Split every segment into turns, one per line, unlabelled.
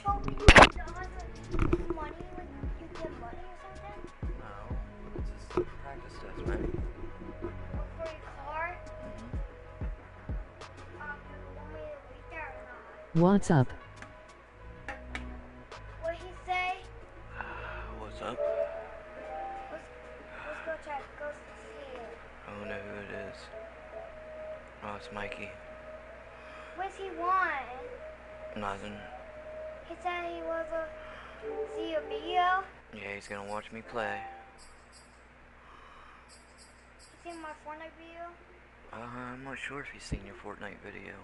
told me you got money when you get money or something?
No, it's just practice test, man.
For your car? Want me to read that or not?
What's up?
What he say?
What's up?
Let's go check. Go see it.
I don't know who it is. Oh, it's Mikey.
What's he want?
Nothing.
He said he was to see a video.
Yeah, he's gonna watch me play.
He seen my Fortnite video.
I'm not sure if he's seen your Fortnite video.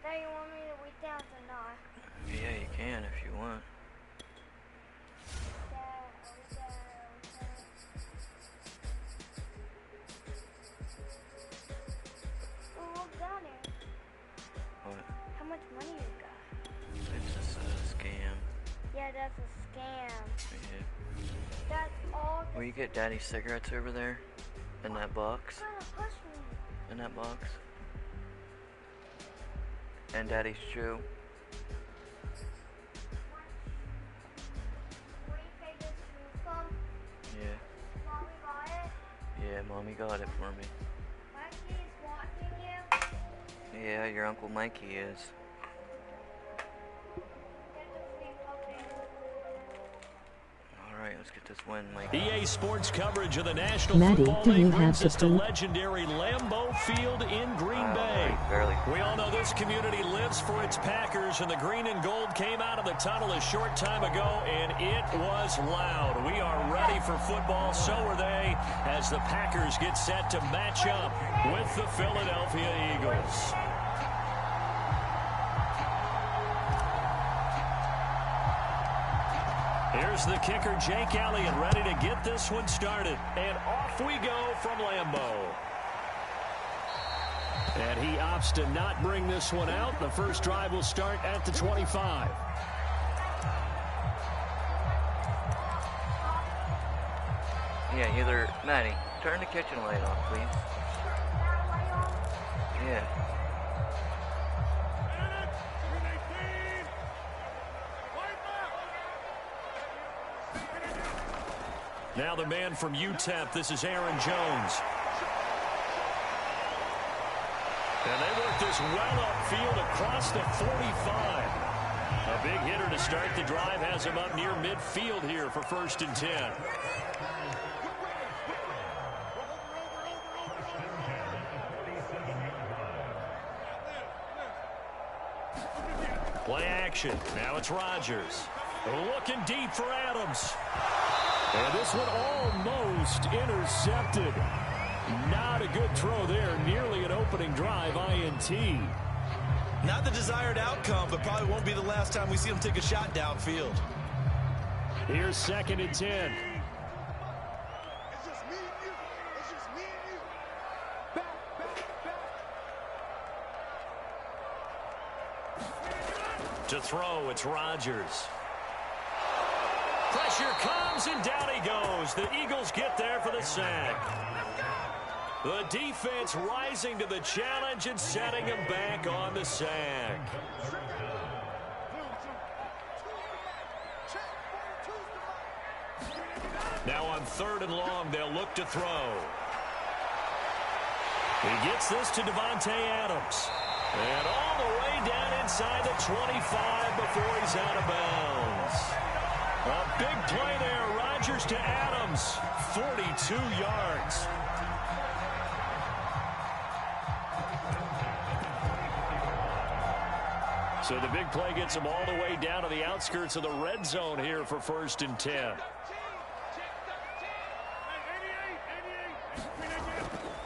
Dad, you want me to read that or not?
Yeah, you can if you want. What?
How much money you got?
It's just a scam.
Yeah, that's a scam.
Yeah.
That's all.
Will you get Daddy's cigarettes over there? In that box?
Trying to push me.
In that box? And Daddy's shoe?
Where you pay this shoe from?
Yeah.
Mommy got it?
Yeah, Mommy got it for me.
Mikey is watching you?
Yeah, your Uncle Mikey is. Alright, let's get this win, Mikey.
EA Sports coverage of the National
Maddie,
Football
do you
League
have
brings
to
us to
poop?
legendary Lambeau Field in Green Bay.
Barely.
We all know this community lives for its Packers, and the green and gold came out of the tunnel a short time ago, and it was loud. We are ready for football, so are they, as the Packers get set to match up with the Philadelphia Eagles. Here's the kicker, Jake Elliott, ready to get this one started. And off we go from Lambeau. And he opts to not bring this one out. The first drive will start at the 25.
Yeah, either... Maddie, turn the kitchen light off, please. Yeah.
Now the man from UTEP, this is Aaron Jones. And they work this well upfield across the 45. A big hitter to start the drive, has him up near midfield here for 1st and 10. Play action. Now it's Rodgers. Looking deep for Adams. And this one almost intercepted. Not a good throw there. Nearly an opening drive INT.
Not the desired outcome, but probably won't be the last time we see him take a shot downfield.
Here's 2nd and 10. To throw, it's Rodgers. Pressure comes, and down he goes. The Eagles get there for the sack. The defense rising to the challenge and setting him back on the sack. Now on 3rd and long, they'll look to throw. He gets this to Devontae Adams. And all the way down inside the 25 before he's out of bounds. A big play there. Rodgers to Adams. 42 yards. So the big play gets him all the way down to the outskirts of the red zone here for 1st and 10.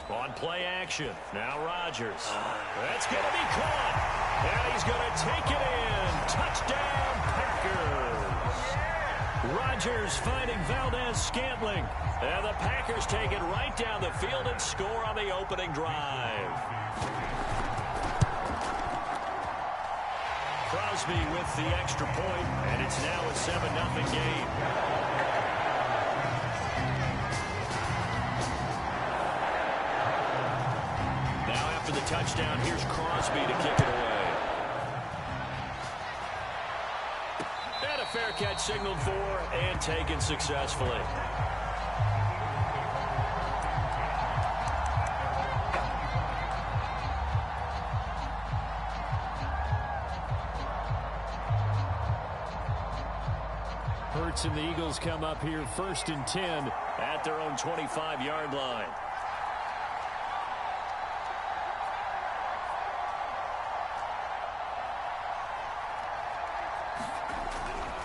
On play action. Now Rodgers. That's going to be caught. And he's going to take it in. Touchdown, Packers. Rodgers finding Valdez-Scantling. And the Packers take it right down the field and score on the opening drive. Crosby with the extra point, and it's now a 7-0 game. Now after the touchdown, here's Crosby to kick it away. catch signaled for and taken successfully. Hurts and the Eagles come up here 1st and 10 at their own 25-yard line.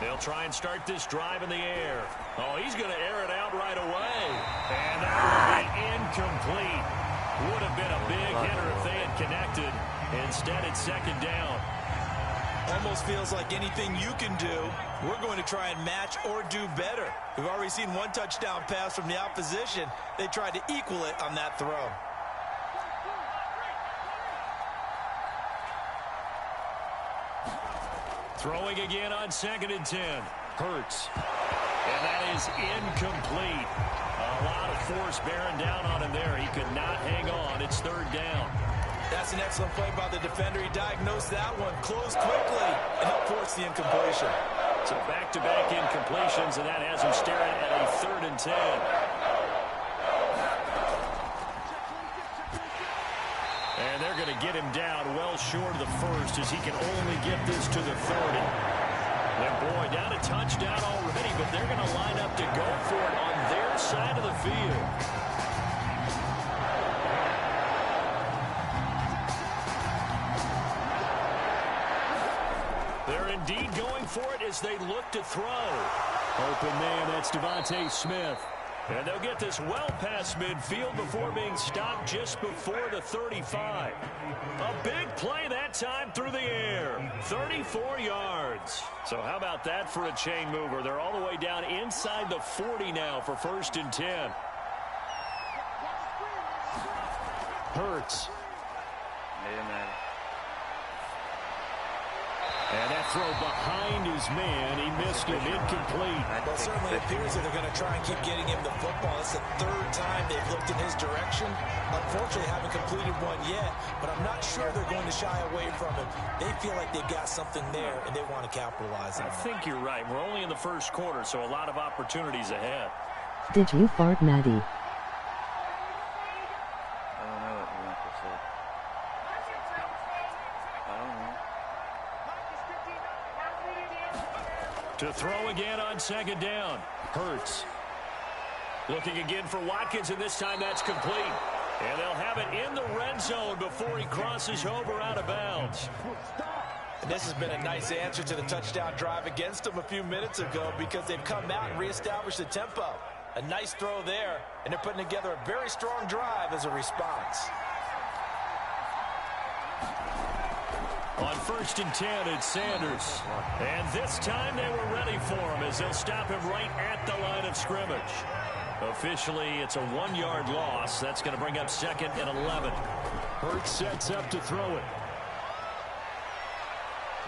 They'll try and start this drive in the air. Oh, he's going to air it out right away. And that will be incomplete. Would have been a big hitter if they had connected. Instead, it's 2nd down.
Almost feels like anything you can do, we're going to try and match or do better. We've already seen one touchdown pass from the opposition. They tried to equal it on that throw.
Throwing again on 2nd and 10. Hurts. And that is incomplete. A lot of force bearing down on him there. He could not hang on. It's 3rd down.
That's an excellent play by the defender. He diagnosed that one, closed quickly, and helped force the incompletion.
So back-to-back incompletions, and that has him staring at a 3rd and 10. And they're going to get him down well short of the first as he can only get this to the 30. And boy, down a touchdown already, but they're going to line up to go for it on their side of the field. They're indeed going for it as they look to throw. Open man, that's Devontae Smith. And they'll get this well past midfield before being stopped just before the 35. A big play that time through the air. 34 yards. So how about that for a chain mover? They're all the way down inside the 40 now for 1st and 10. Hurts.
Amen.
And that throw behind his man. He missed him. Incomplete.
Well, it certainly appears that they're going to try and keep getting him the football. It's the 3rd time they've looked in his direction. Unfortunately, haven't completed one yet, but I'm not sure they're going to shy away from him. They feel like they've got something there, and they want to capitalize on it.
I think you're right. We're only in the 1st quarter, so a lot of opportunities ahead.
Did you fart, Maddie?
I don't know what you want to say. I don't know.
To throw again on 2nd down. Hurts. Looking again for Watkins, and this time that's complete. And they'll have it in the red zone before he crosses over out of bounds.
And this has been a nice answer to the touchdown drive against them a few minutes ago because they've come out and reestablished the tempo. A nice throw there, and they're putting together a very strong drive as a response.
On 1st and 10, it's Sanders. And this time they were ready for him as they'll stop him right at the line of scrimmage. Officially, it's a 1-yard loss. That's going to bring up 2nd and 11. Hurts sets up to throw it.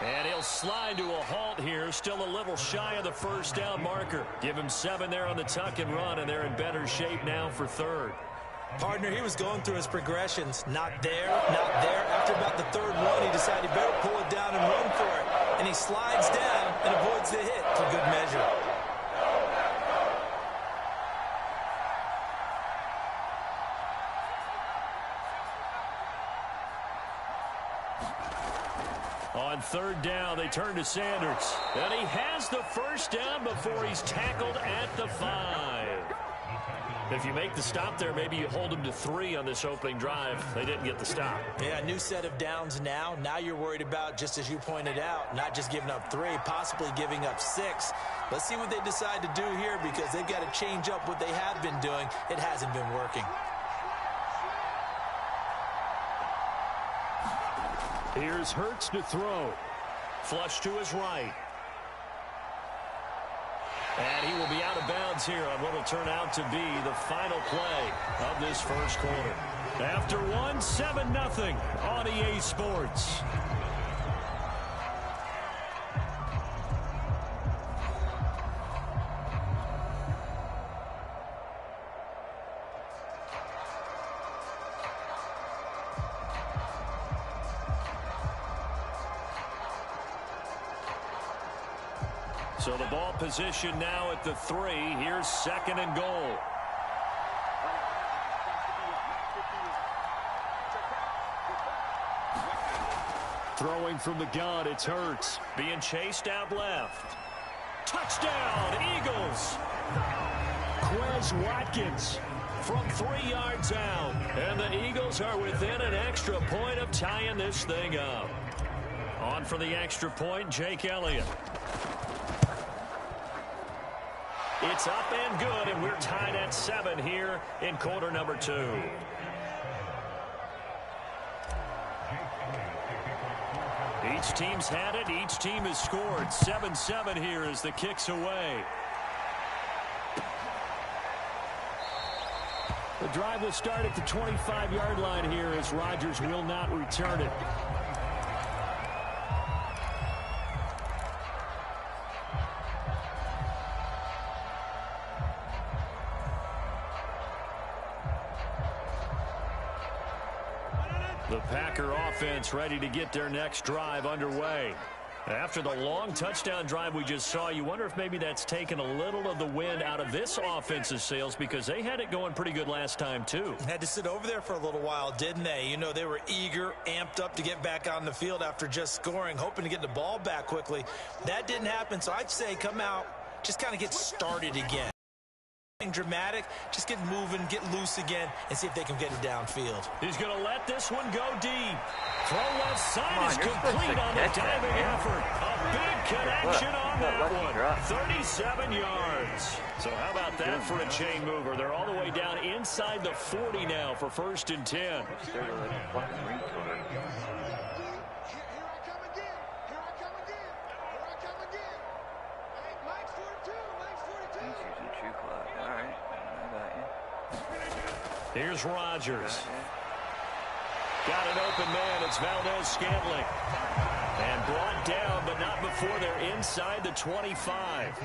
And he'll slide to a halt here, still a little shy of the 1st down marker. Give him 7 there on the tuck and run, and they're in better shape now for 3rd.
Partner, he was going through his progressions. Not there, not there. After about the 3rd one, he decided he better pull it down and run for it. And he slides down and avoids the hit for good measure.
On 3rd down, they turn to Sanders. And he has the 1st down before he's tackled at the 5. If you make the stop there, maybe you hold them to 3 on this opening drive. They didn't get the stop.
Yeah, new set of downs now. Now you're worried about, just as you pointed out, not just giving up 3, possibly giving up 6. Let's see what they decide to do here because they've got to change up what they have been doing. It hasn't been working.
Here's Hurts to throw. Flush to his right. And he will be out of bounds here on what will turn out to be the final play of this 1st quarter. After 1, 7-0 on EA Sports. So the ball position now at the 3. Here's 2nd and goal. Throwing from the gun, it's Hurts. Being chased out left. Touchdown, Eagles! Quez Watkins from 3 yards out. And the Eagles are within an extra point of tying this thing up. On for the extra point, Jake Elliott. It's up and good, and we're tied at 7 here in quarter number 2. Each team's had it. Each team has scored. 7-7 here as the kick's away. The drive will start at the 25-yard line here as Rodgers will not return it. The Packer offense ready to get their next drive underway. After the long touchdown drive we just saw, you wonder if maybe that's taken a little of the wind out of this offense's sails because they had it going pretty good last time, too.
Had to sit over there for a little while, didn't they? You know, they were eager, amped up to get back on the field after just scoring, hoping to get the ball back quickly. That didn't happen, so I'd say come out, just kind of get started again. Dramatic, just get moving, get loose again, and see if they can get it downfield.
He's going to let this one go deep. Throw left side is complete on the diving effort. A big connection on that one. 37 yards. So how about that for a chain mover? They're all the way down inside the 40 now for 1st and 10. Here's Rodgers. Got an open man. It's Valdez-Scantling. And brought down, but not before they're inside the 25.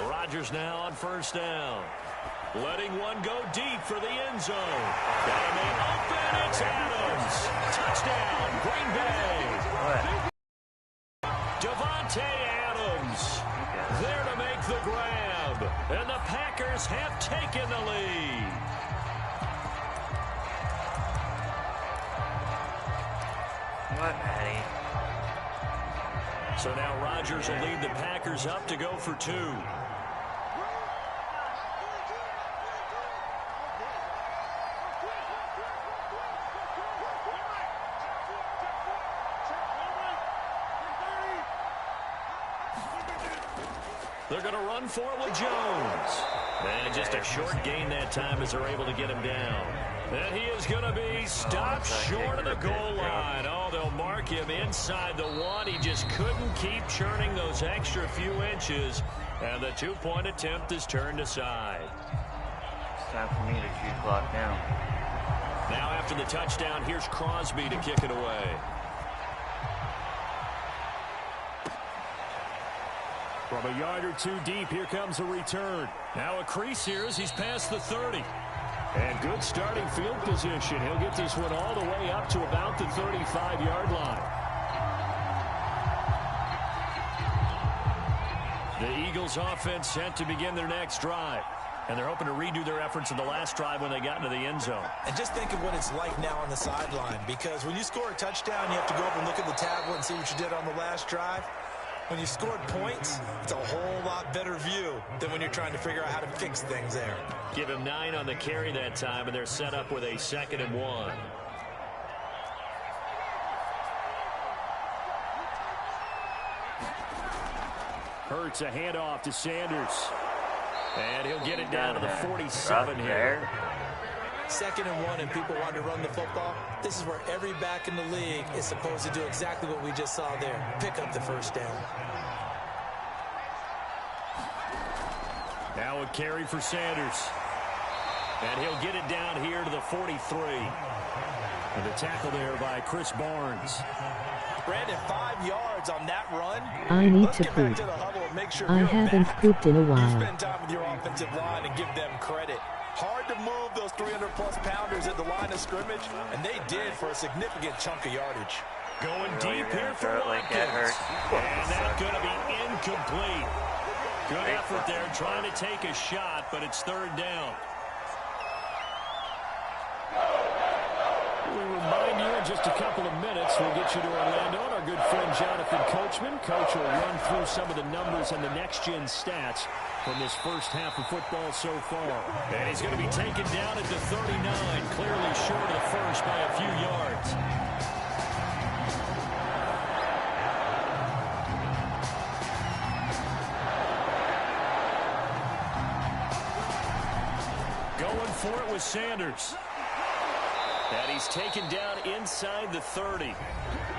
Rodgers now on 1st down. Letting one go deep for the end zone. Got a man open. It's Adams. Touchdown, Green Bay. Devontae Adams there to make the grab. And the Packers have taken the lead.
What, Matty?
So now Rodgers will lead the Packers up to go for 2. They're going to run for it with Jones. And just a short gain that time as they're able to get him down. And he is going to be stopped short of the goal line. Oh, they'll mark him inside the 1. He just couldn't keep churning those extra few inches. And the 2-point attempt is turned aside.
It's time for me to shoot clock now.
Now after the touchdown, here's Crosby to kick it away. From a yard or 2 deep, here comes a return. Now a crease here as he's past the 30. And good starting field position. He'll get this one all the way up to about the 35-yard line. The Eagles offense set to begin their next drive. And they're hoping to redo their efforts in the last drive when they got into the end zone. And
just think of what it's like now on the sideline. Because when you score a touchdown, you have to go up and look at the tablet and see what you did on the last drive. When you scored points, it's a whole lot better view than when you're trying to figure out how to fix things there.
Give him 9 on the carry that time, and they're set up with a 2nd and 1. Hurts a handoff to Sanders. And he'll get it down to the 47 here.
2nd and 1, and people want to run the football. This is where every back in the league is supposed to do exactly what we just saw there. Pick up the 1st down.
Now a carry for Sanders. And he'll get it down here to the 43. And the tackle there by Chris Barnes.
Brandon, 5 yards on that run.
I need to poop.
Make sure
I haven't pooped in a while.
You spend time with your offensive line and give them credit. Hard to move those 300-plus pounders at the line of scrimmage, and they did for a significant chunk of yardage.
Going deep here for Watkins. And that's going to be incomplete. Good effort there trying to take a shot, but it's third down. We remind you in just a couple of minutes, we'll get you to Orlando and our good friend Jonathan Coachman. Coach will run through some of the numbers and the next-gen stats from this first half of football so far. And he's going to be taken down at the 39, clearly short of the first by a few yards. Going for it with Sanders. And he's taken down inside the 30.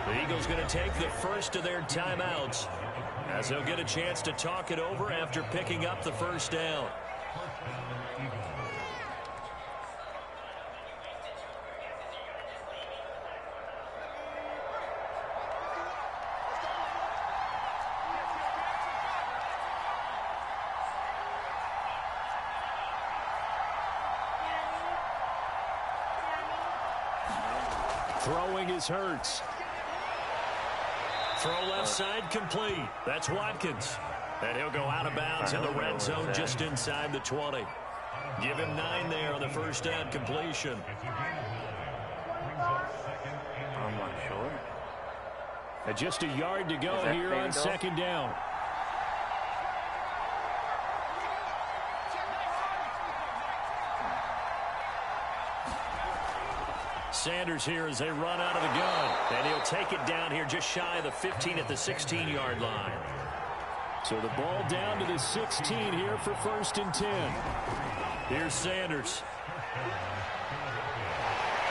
The Eagles going to take the first of their timeouts as they'll get a chance to talk it over after picking up the first down. Throwing is Hurts. Throw left side complete. That's Watkins. And he'll go out of bounds in the red zone just inside the 20. Give him 9 there on the first down completion.
I'm not sure.
And just a yard to go here on second down. Sanders here as they run out of the gun. And he'll take it down here just shy of the 15 at the 16-yard line. So the ball down to the 16 here for 1st and 10. Here's Sanders.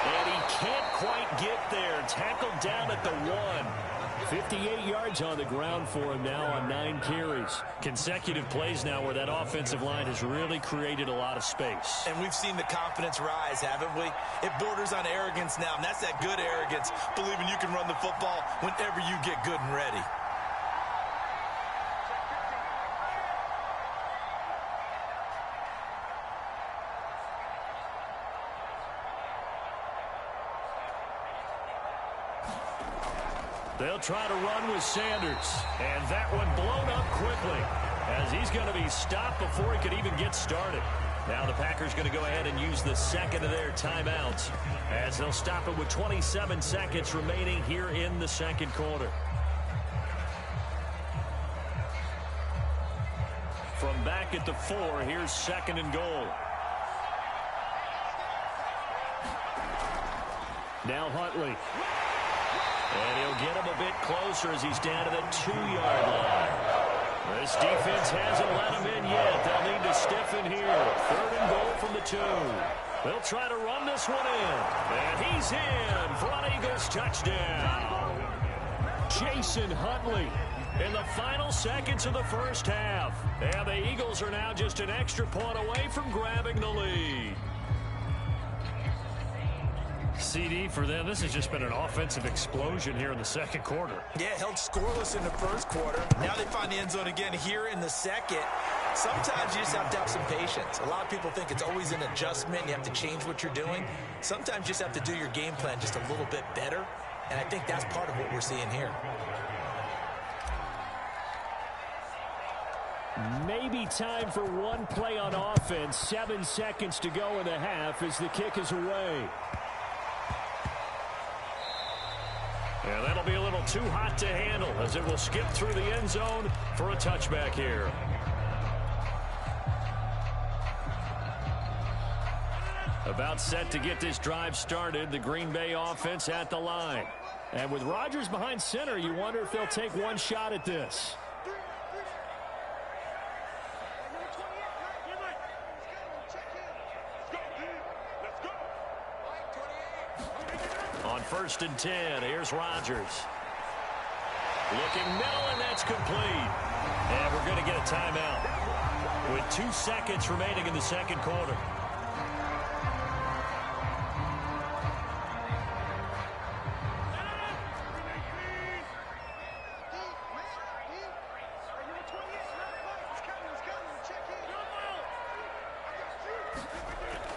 And he can't quite get there. Tackled down at the 1. 58 yards on the ground for him now on 9 carries. Consecutive plays now where that offensive line has really created a lot of space.
And we've seen the confidence rise, haven't we? It borders on arrogance now, and that's that good arrogance, believing you can run the football whenever you get good and ready.
They'll try to run with Sanders. And that one blown up quickly as he's going to be stopped before he could even get started. Now the Packers going to go ahead and use the second of their timeouts as they'll stop it with 27 seconds remaining here in the second quarter. From back at the 4, here's 2nd and goal. Now Huntley. And he'll get him a bit closer as he's down to the 2-yard line. This defense hasn't let him in yet. They'll need to stiffen here. 3rd and goal from the 2. They'll try to run this one in. And he's in for an Eagles touchdown. Jason Huntley in the final seconds of the first half. And the Eagles are now just an extra point away from grabbing the lead. CD for them, this has just been an offensive explosion here in the second quarter.
Yeah, held scoreless in the first quarter. Now they find the end zone again here in the second. Sometimes you just have to have some patience. A lot of people think it's always an adjustment. You have to change what you're doing. Sometimes you just have to do your game plan just a little bit better. And I think that's part of what we're seeing here.
Maybe time for one play on offense. 7 seconds to go in the half as the kick is away. Yeah, that'll be a little too hot to handle as it will skip through the end zone for a touchback here. About set to get this drive started, the Green Bay offense at the line. And with Rodgers behind center, you wonder if they'll take one shot at this. On 1st and 10, here's Rodgers. Looking middle, and that's complete. And we're going to get a timeout with 2 seconds remaining in the second quarter.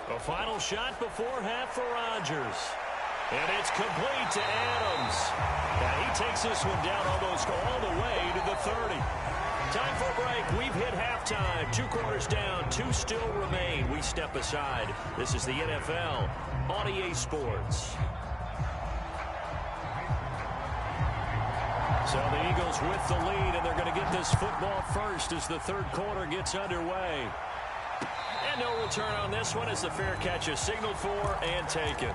A final shot before half for Rodgers. And it's complete to Adams. Now he takes this one down almost all the way to the 30. Time for a break. We've hit halftime. 2 quarters down. 2 still remain. We step aside. This is the NFL on EA Sports. So the Eagles with the lead, and they're going to get this football first as the third quarter gets underway. And no return on this one as the fair catch is signaled for and taken.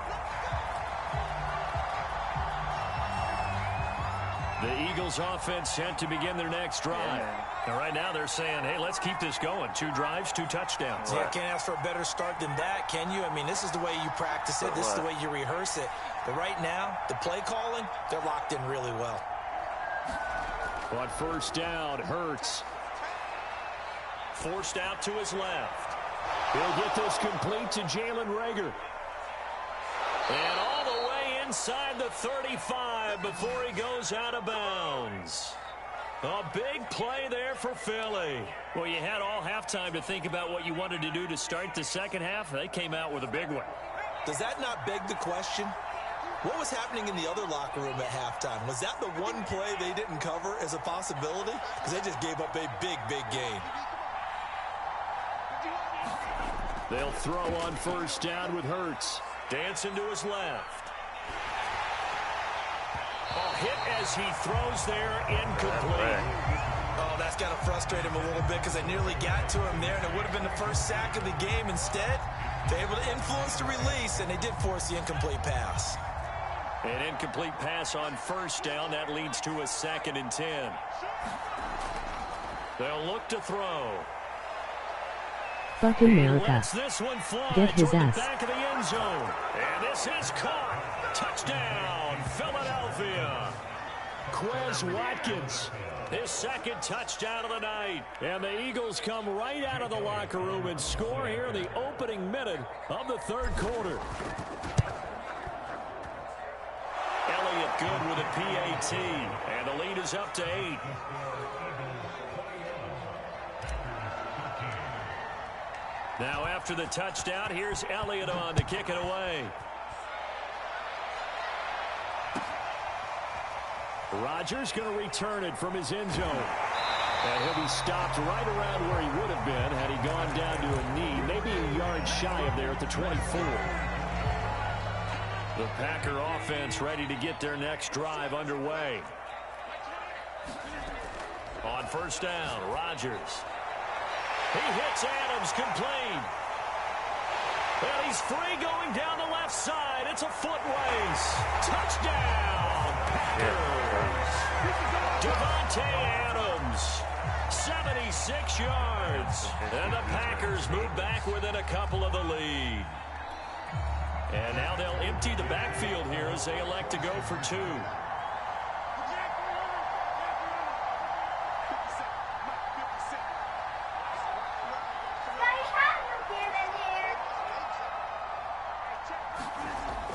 The Eagles offense set to begin their next drive. And right now they're saying, hey, let's keep this going. 2 drives, 2 touchdowns.
Yeah, can't ask for a better start than that, can you? I mean, this is the way you practice it. This is the way you rehearse it. But right now, the play calling, they're locked in really well.
On first down, Hurts. Forced out to his left. He'll get this complete to Jalen Reagor. And all the way inside the 35 before he goes out of bounds. A big play there for Philly. Well, you had all halftime to think about what you wanted to do to start the second half. They came out with a big one.
Does that not beg the question? What was happening in the other locker room at halftime? Was that the one play they didn't cover as a possibility? Because they just gave up a big, big gain.
They'll throw on first down with Hurts. Dancing to his left. Oh, hit as he throws there, incomplete.
Oh, that's got to frustrate him a little bit because they nearly got to him there, and it would have been the first sack of the game. Instead, they're able to influence the release, and they did force the incomplete pass.
An incomplete pass on first down. That leads to a 2nd and 10. They'll look to throw.
Fuck America.
This one fly
Get his ass.
The back of the end zone. And this is caught. Touchdown, Philadelphia. Quez Watkins. His 2nd touchdown of the night. And the Eagles come right out of the locker room and score here in the opening minute of the third quarter. Elliott good with a PAT. And the lead is up to 8. Now after the touchdown, here's Elliott on to kick it away. Rodgers going to return it from his end zone. And he'll be stopped right around where he would have been had he gone down to a knee, maybe a yard shy of there at the 24. The Packer offense ready to get their next drive underway. On first down, Rodgers. He hits Adams complete. And he's free going down the left side. It's a foot race. Touchdown, Packers. Devontae Adams, 76 yards. And the Packers move back within a couple of the lead. And now they'll empty the backfield here as they elect to go for 2.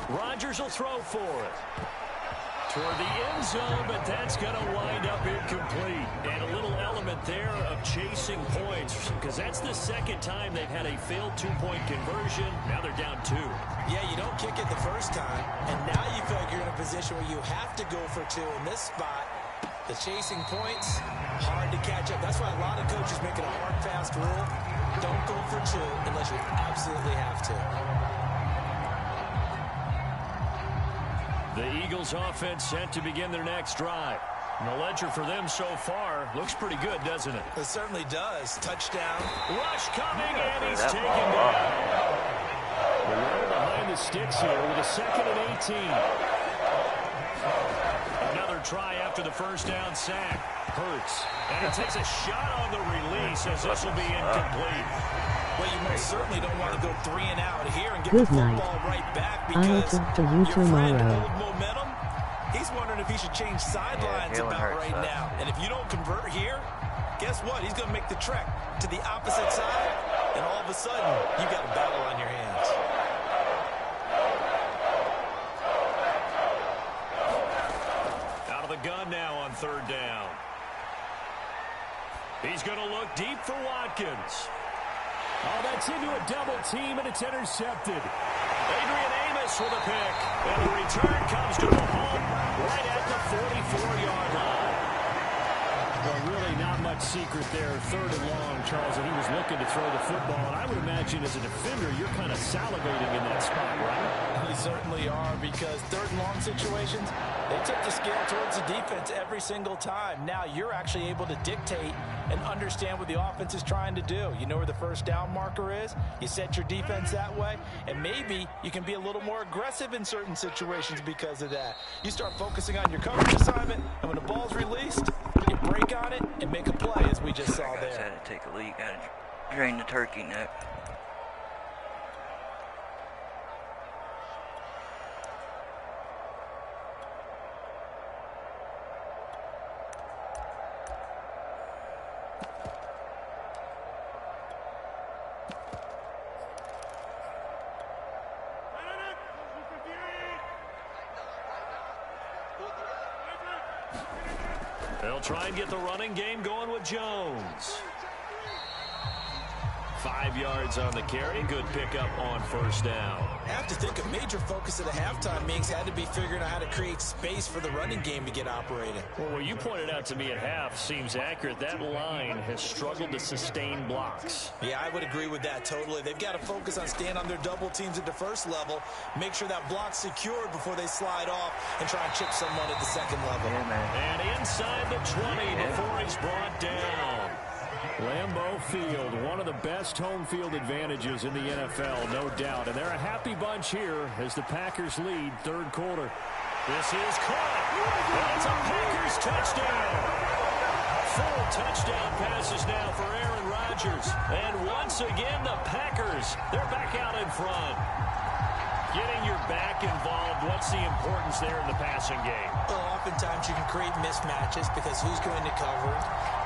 Rodgers will throw for it. Toward the end zone, but that's going to wind up incomplete. And a little element there of chasing points, because that's the 2nd time they've had a failed 2-point conversion. Now they're down 2.
Yeah, you don't kick it the first time, and now you feel like you're in a position where you have to go for 2 in this spot. The chasing points, hard to catch up. That's why a lot of coaches make it a hard, fast rule. Don't go for 2 unless you absolutely have to.
The Eagles offense set to begin their next drive. And the ledger for them so far looks pretty good, doesn't it?
It certainly does. Touchdown.
Rush coming, and he's taken down. We're running behind the sticks here with a 2nd and 18. Another try after the first down sack. Hurts. And he takes a shot on the release as this will be incomplete.
Well, you most certainly don't want to go 3 and out here and get
Good
the
night.
football right back
I'll
because
talk to you
your friend
tomorrow.
old momentum, he's wondering if he should change sidelines
Jalen
about
Hurts
right now. And if you don't convert here, guess what? He's going to make the trek to the opposite side, and all of a sudden, you got a battle on your hands.
Out of the gun now on third down. He's going to look deep for Watkins. Oh, that's into a double team, and it's intercepted. Adrian Amos with a pick. And the return comes to a home right at the 44-yard line. Well, really not much secret there. 3rd and long, Charles, and he was looking to throw the football. And I would imagine as a defender, you're kind of salivating in that spot, right?
We certainly are, because 3rd and long situations, they tip the scale towards the defense every single time. Now you're actually able to dictate and understand what the offense is trying to do. You know where the first down marker is. You set your defense that way, and maybe you can be a little more aggressive in certain situations because of that. You start focusing on your coverage assignment, and when the ball's released, you break on it and make a play, as we just saw there.
Had to take a leak. Got to drain the turkey neck.
They'll try and get the running game going with Jones. 5 yards on the carry. Good pickup on first down.
I have to think a major focus of the halftime meetings had to be figuring out how to create space for the running game to get operating.
Well, what you pointed out to me at half seems accurate. That line has struggled to sustain blocks.
Yeah, I would agree with that totally. They've got to focus on staying on their double teams at the first level, make sure that block's secured before they slide off and try and chip someone at the second level.
Yeah, man.
And inside the 20 before he's brought down. Lambeau Field, one of the best home field advantages in the NFL, no doubt. And they're a happy bunch here as the Packers lead 3rd quarter. This is caught. That's a Packers touchdown. 4 touchdown passes now for Aaron Rodgers. And once again, the Packers, they're back out in front. Getting your back involved, what's the importance there in the passing game?
Well, oftentimes you can create mismatches because who's going to cover it,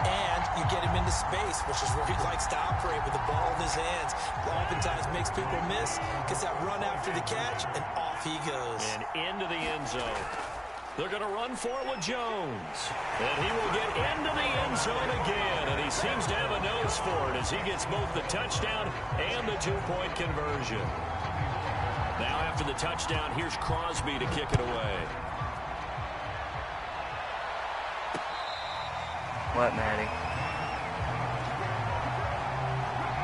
and you get him into space, which is where he likes to operate with the ball in his hands. Oftentimes makes people miss, gets that run after the catch, and off he goes.
And into the end zone. They're going to run for it with Jones. And he will get into the end zone again, and he seems to have a nose for it as he gets both the touchdown and the 2-point conversion. Now after the touchdown, here's Crosby to kick it away.
What, Maddie?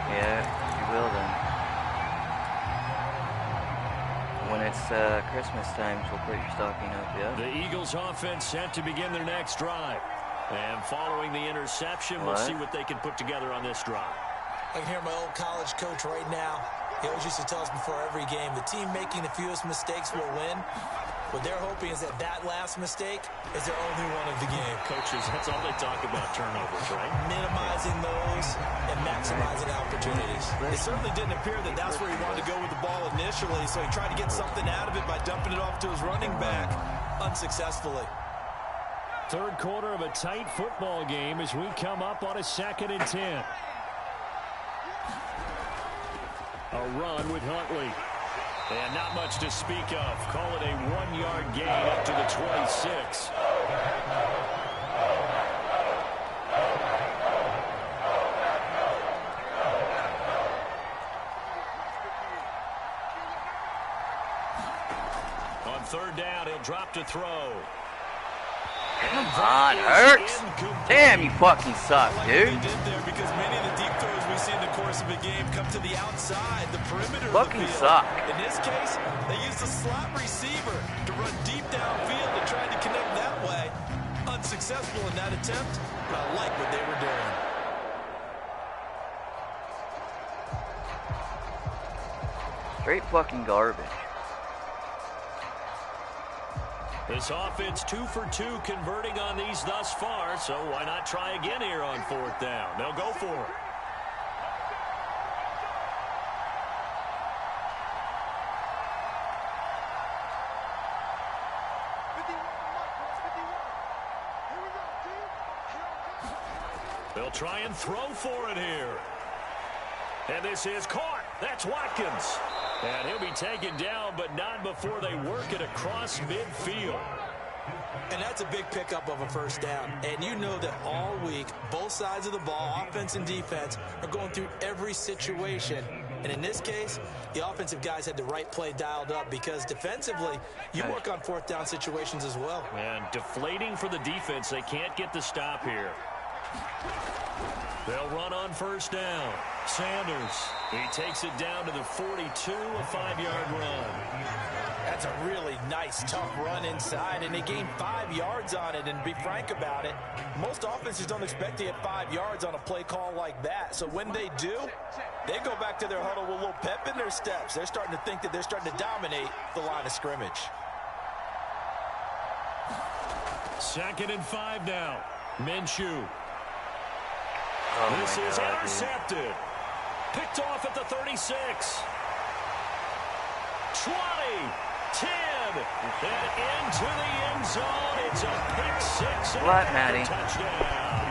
Yeah, you will then. When it's Christmas time, we'll put your stocking up, yeah?
The Eagles offense set to begin their next drive. And following the interception, we'll see what they can put together on this drive.
I can hear my old college coach right now. He always used to tell us before every game, the team making the fewest mistakes will win. What they're hoping is that that last mistake is their only one of the game.
Coaches, that's all they talk about, turnovers, right?
Minimizing those and maximizing opportunities. It certainly didn't appear that that's where he wanted to go with the ball initially, so he tried to get something out of it by dumping it off to his running back unsuccessfully.
3rd quarter of a tight football game as we come up on a 2nd and 10. A run with Huntley. And not much to speak of. Call it a 1-yard gain up to the 26. On 3rd down, he'll drop to throw.
Come on, Hurts. Damn, you fucking suck, dude.
They did there because many of the deep throws we see in the course of a game come to the outside, the perimeter
fucking
of the field.
Suck.
In this case, they used a slot receiver to run deep downfield and tried to connect that way. Unsuccessful in that attempt, but I like what they were doing.
Straight fucking garbage.
This offense 2 for 2 converting on these thus far, so why not try again here on 4th down? They'll go for it. They'll try and throw for it here. And this is caught. That's Watkins. And he'll be taken down, but not before they work it across midfield.
And that's a big pickup of a first down. And you know that all week, both sides of the ball, offense and defense, are going through every situation. And in this case, the offensive guys had the right play dialed up because defensively, you work on fourth down situations as well.
And deflating for the defense. They can't get the stop here. They'll run on first down. Sanders, he takes it down to the 42, a 5-yard run.
That's a really nice, tough run inside, and they gained 5 yards on it. And to be frank about it, most offenses don't expect to get 5 yards on a play call like that. So when they do, they go back to their huddle with a little pep in their steps. They're starting to think that they're starting to dominate the line of scrimmage.
2nd and 5 now. Minshew.
Oh
This is
God,
intercepted.
Dude.
Picked off at the 36. 20, 10, and into the end zone. It's a pick 6 and
What,
a
Matty?
touchdown.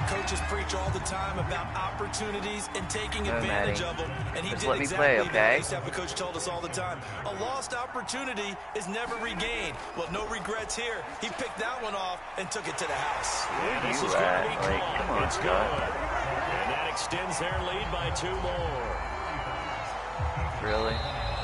Coaches preach all the time about opportunities and taking advantage of them. And he
Just
did
let me
exactly
play,
that.
okay?
At least that's what Coach told us all the time. A lost opportunity is never regained. Well, no regrets here. He picked that one off and took it to the house.
Yeah, this
you
is going to
at?
be
Like,
caught.
come on,
It's
Scott.
good. And that extends their lead by 2 more.
Really?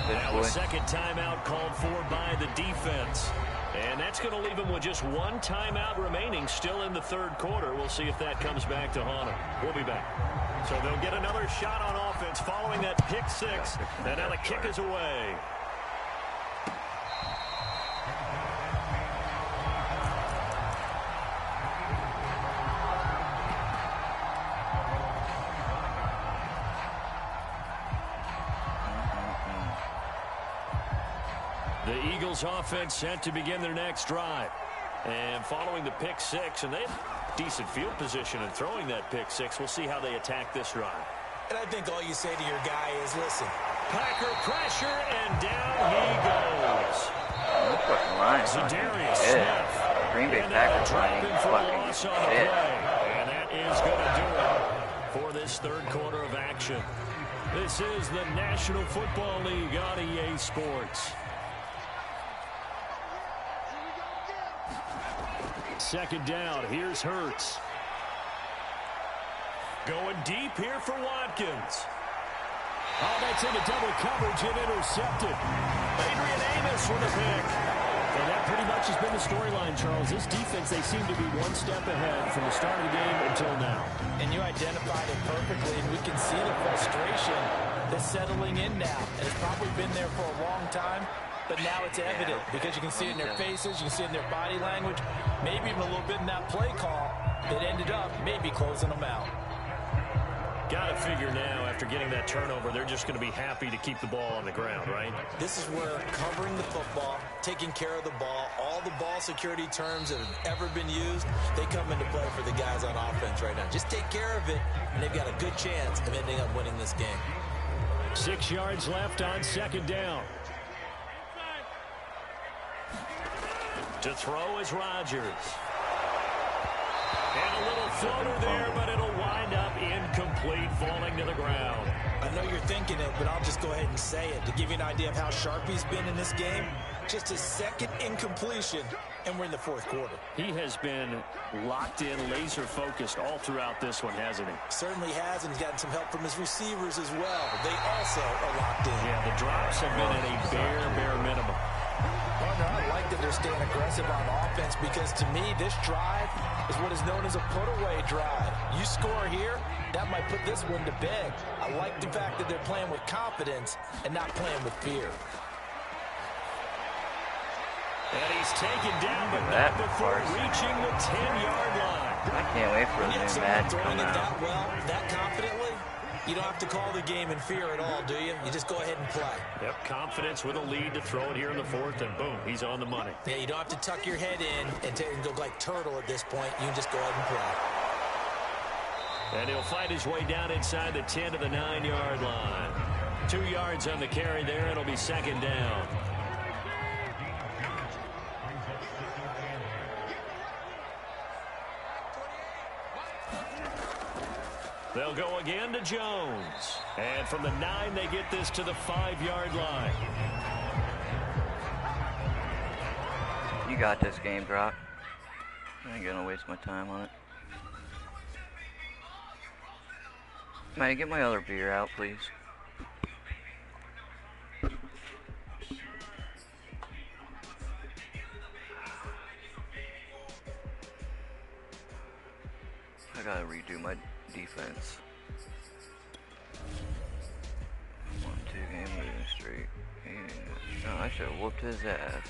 Good
Now
boy.
a second timeout called for by the defense. And that's going to leave them with just 1 timeout remaining still in the 3rd quarter. We'll see if that comes back to haunt them. We'll be back. So they'll get another shot on offense following that pick 6. And now the kick is away. The Eagles offense set to begin their next drive. And following the pick 6, and they have decent field position in throwing that pick 6. We'll see how they attack this drive.
And I think all you say to your guy is, listen.
Packer pressure, and down he goes.
That fucking line.
Zadarius
Yeah.
Smith.
Green Bay
And
Packers
they'll drop
line.
him for a
Fucking
loss on the
shit.
play. And that is going to do it for this 3rd quarter of action. This is the National Football League on EA Sports. 2nd down. Here's Hurts. Going deep here for Watkins. Oh, that's into double coverage and intercepted. Adrian Amos with a pick.
And that pretty much has been the storyline, Charles. This defense, they seem to be 1 step ahead from the start of the game until now.
And you identified it perfectly, and we can see the frustration that's settling in now. And it's probably been there for a long time, but now it's evident because you can see it in their faces, you can see it in their body language, maybe even a little bit in that play call that ended up maybe closing them out.
Got to figure now, after getting that turnover, they're just going to be happy to keep the ball on the ground, right?
This is where covering the football, taking care of the ball, all the ball security terms that have ever been used, they come into play for the guys on offense right now. Just take care of it, and they've got a good chance of ending up winning this game.
6 yards left on 2nd down. To throw is Rodgers. And a little floater there, but it'll wind up incomplete, falling to the ground.
I know you're thinking it, but I'll just go ahead and say it. To give you an idea of how sharp he's been in this game, just his 2nd incompletion, and we're in the 4th quarter.
He has been locked in, laser-focused all throughout this one, hasn't he?
Certainly has, and he's gotten some help from his receivers as well. They also are locked in.
Yeah, the drops have been at a bare minimum.
Partner, I like that they're staying aggressive on offense because, to me, this drive is what is known as a put-away drive. You score here, that might put this one to bed. I like the fact that they're playing with confidence and not playing with fear.
And he's taken down, but
That
not before
farce.
reaching the 10-yard line.
I can't wait for
When
the
you have
new
someone
Madden to
throwing
come
it
out.
that well, that confidently, you don't have to call the game in fear at all, do you? You just go ahead and play.
Yep, confidence with a lead to throw it here in the 4th, and boom, he's on the money.
Yeah, you don't have to tuck your head in and go like turtle at this point. You can just go ahead and play.
And he'll fight his way down inside the 10 to the 9-yard line. 2 yards on the carry there. It'll be 2nd down. They'll go again to Jones. And from the 9, they get this to the 5-yard line.
got this game dropped. I ain't gonna waste my time on it. May I get my other beer out, please? I gotta redo my defense. 1-2 game losing streak. No, I should have whooped his ass.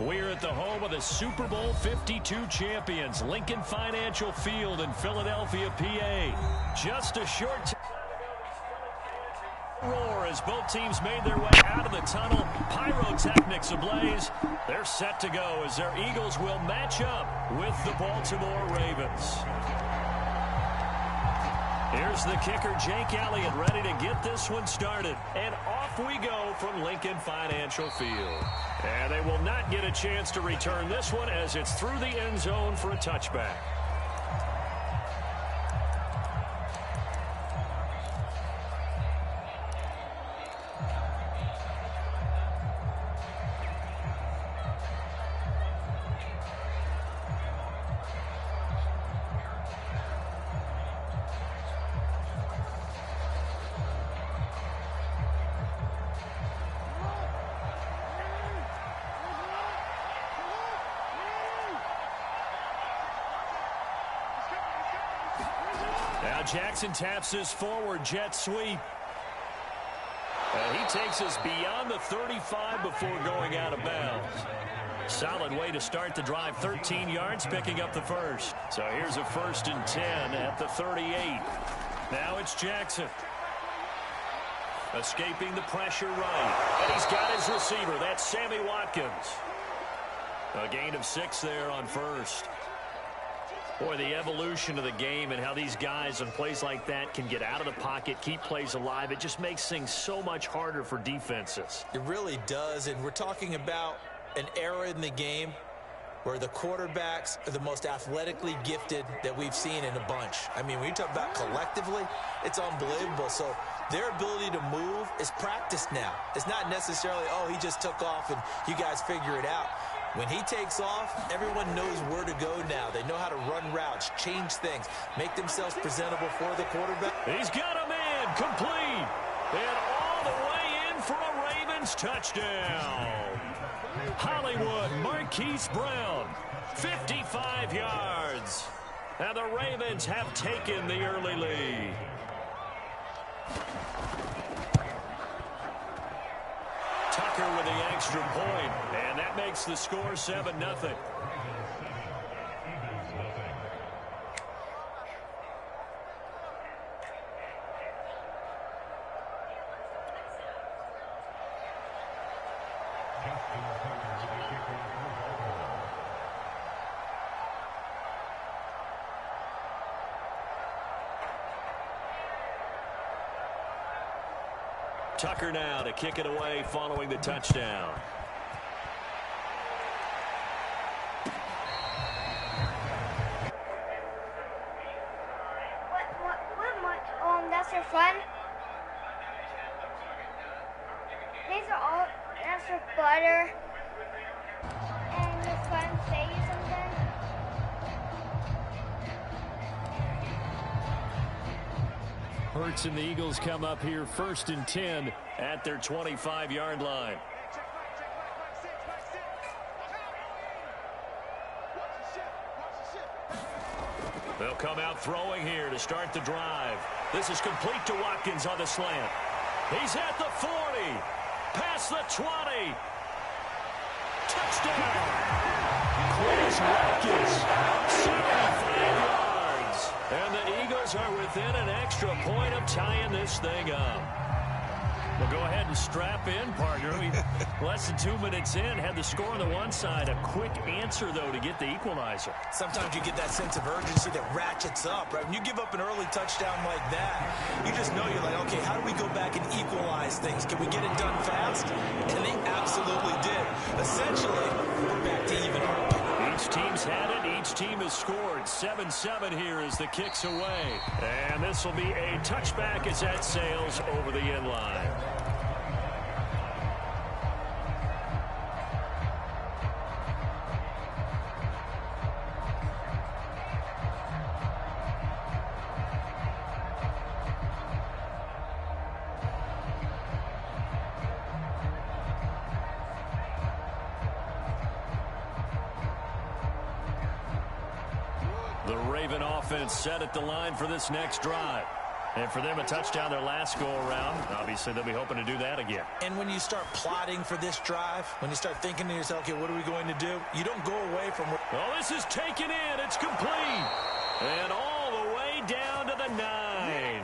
We're at the home of the Super Bowl 52 champions, Lincoln Financial Field in Philadelphia, PA. Just a short time roar as both teams made their way out of the tunnel. Pyrotechnics ablaze. They're set to go as their Eagles will match up with the Baltimore Ravens. Here's the kicker, Jake Elliott, ready to get this one started. And off we go from Lincoln Financial Field. And they will not get a chance to return this one as it's through the end zone for a touchback. Now Jackson taps his forward jet sweep. And he takes us beyond the 35 before going out of bounds. Solid way to start the drive. 13 yards, picking up the first. So here's a 1st and 10 at the 38. Now it's Jackson. Escaping the pressure right. And he's got his receiver. That's Sammy Watkins. A gain of 6 there on first. Boy, the evolution of the game and how these guys on plays like that can get out of the pocket, keep plays alive, it just makes things so much harder for defenses.
It really does, and we're talking about an era in the game where the quarterbacks are the most athletically gifted that we've seen in a bunch. I mean, when you talk about collectively, it's unbelievable. So their ability to move is practiced now. It's not necessarily, oh, he just took off and you guys figure it out. When he takes off, everyone knows where to go now. They know how to run routes, change things, make themselves presentable for the quarterback.
He's got a man, complete. And all the way in for a Ravens touchdown. Hollywood Marquise Brown, 55 yards. And the Ravens have taken the early lead. Tucker with the extra point, and that makes the score 7-0. Tucker now to kick it away following the touchdown.
That's your friend? These are all, that's your butter. And your friend say you something?
Hurts and the Eagles come up here 1st and 10 at their 25-yard line. They'll come out throwing here to start the drive. This is complete to Watkins on the slant. He's at the 40. Past the 20. Touchdown. Chris Watkins. 75 yards. And the Eagles are within an extra point of tying this thing up. Well, go ahead and strap in, partner. Less than 2 minutes in, had the score on the one side. A quick answer, though, to get the equalizer.
Sometimes you get that sense of urgency that ratchets up, right? When you give up an early touchdown like that, you just know you're like, okay, how do we go back and equalize things? Can we get it done fast? And they absolutely did. Essentially, we're back to even.
Each team's had it. Each team has scored. 7-7 here as the kick's away. And this will be a touchback as that sails over the end line. The Raven offense set at the line for this next drive. And for them, a touchdown their last go-around. Obviously, they'll be hoping to do that again.
And when you start plotting for this drive, when you start thinking to yourself, okay, what are we going to do? You don't go away from what...
Oh, this is taken in. It's complete. And all the way down to the 9.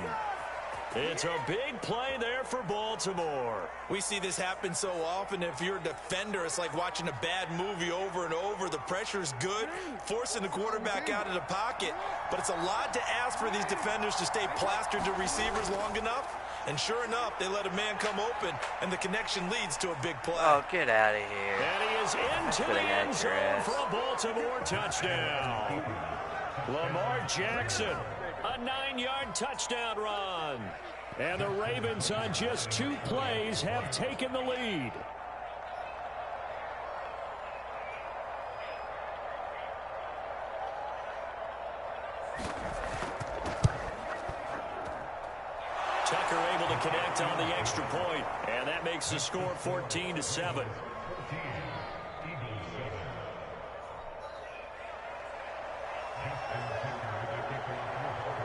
It's a big play there for Baltimore.
We see this happen so often. If you're a defender, it's like watching a bad movie over and over. The pressure's good, forcing the quarterback out of the pocket. But it's a lot to ask for these defenders to stay plastered to receivers long enough. And sure enough, they let a man come open, and the connection leads to a big play.
Oh, get out of here.
And he is into the end zone for a Baltimore touchdown. Lamar Jackson, a 9-yard touchdown run. And the Ravens on just 2 plays have taken the lead. Tucker able to connect on the extra point, and that makes the score 14-7.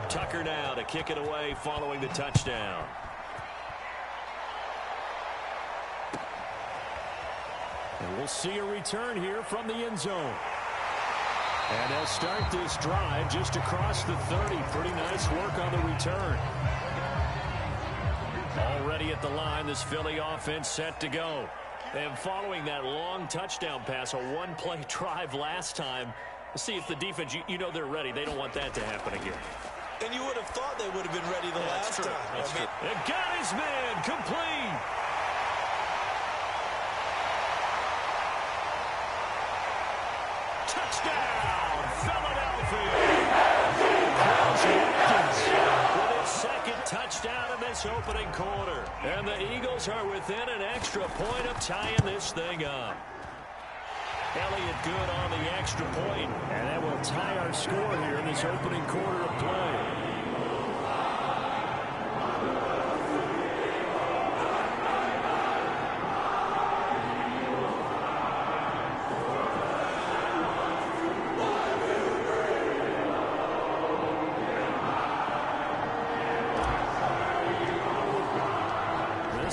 Tucker now to kick it away following the touchdown. And we'll see a return here from the end zone. And they'll start this drive just across the 30. Pretty nice work on the return. Already at the line, this Philly offense set to go. And following that long touchdown pass, a one-play drive last time, let's see if the defense, you know they're ready. They don't want that to happen again.
And you would have thought they would have been ready the last time.
That's true. It got his man complete. Touchdown, Philadelphia. With his second touchdown in this opening quarter. And the Eagles are within an extra point of tying this thing up. Elliott good on the extra point, and that will tie our score here in this opening quarter of play.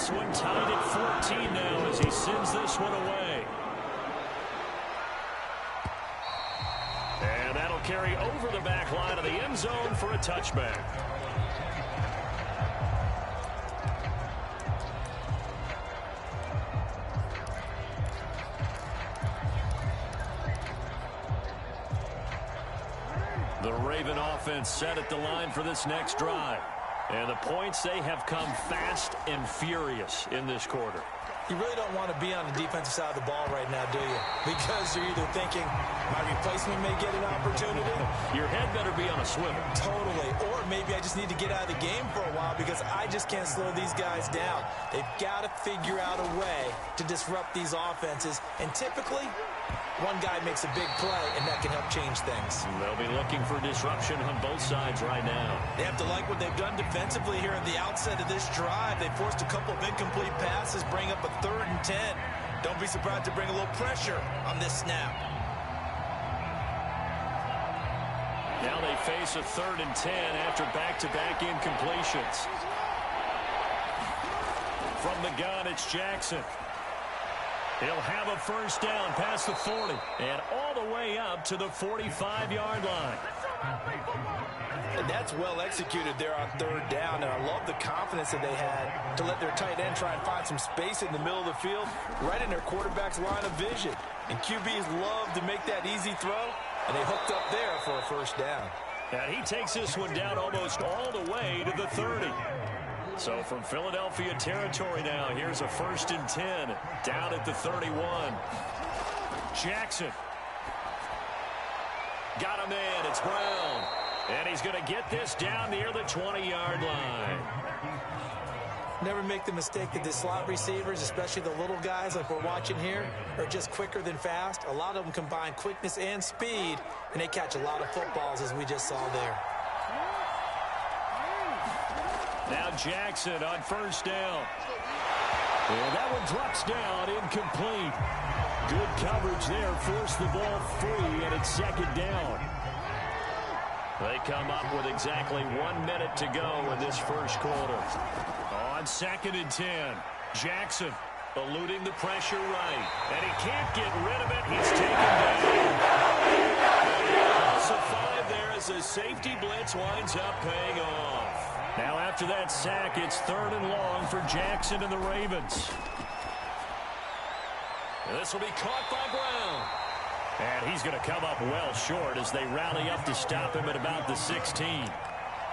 This one tied at 14 now as he sends this one away. And that'll carry over the back line of the end zone for a touchback. The Raven offense set at the line for this next drive. And the points, they have come fast and furious in this quarter.
You really don't want to be on the defensive side of the ball right now, do you? Because you're either thinking, my replacement may get an opportunity.
Your head better be on a swivel.
Totally. Or maybe I just need to get out of the game for a while because I just can't slow these guys down. They've got to figure out a way to disrupt these offenses. And typically, one guy makes a big play, and that can help change things.
They'll be looking for disruption on both sides right now.
They have to like what they've done defensively here at the outset of this drive. They forced a couple of incomplete passes, bring up a 3rd and 10. Don't be surprised to bring a little pressure on this snap.
Now they face a 3rd and 10 after back-to-back incompletions. From the gun, it's Jackson. He'll have a first down past the 40 and all the way up to the 45-yard line.
And that's well executed there on 3rd down. And I love the confidence that they had to let their tight end try and find some space in the middle of the field, right in their quarterback's line of vision. And QBs love to make that easy throw, and they hooked up there for a first down.
And he takes this one down almost all the way to the 30. So from Philadelphia territory now, here's a 1st and 10 down at the 31. Jackson. Got a man. It's Brown. And he's going to get this down near the 20-yard line.
Never make the mistake that the slot receivers, especially the little guys like we're watching here, are just quicker than fast. A lot of them combine quickness and speed, and they catch a lot of footballs, as we just saw there.
Now Jackson on first down. And that one drops down, incomplete. Good coverage there, forced the ball free, and it's 2nd down. They come up with exactly 1 minute to go in this first quarter. On 2nd and 10, Jackson eluding the pressure right. And he can't get rid of it. He's taken down. So 5 there as a safety blitz winds up paying off. Now after that sack, it's 3rd and long for Jackson and the Ravens. And this will be caught by Brown. And he's going to come up well short as they rally up to stop him at about the 16.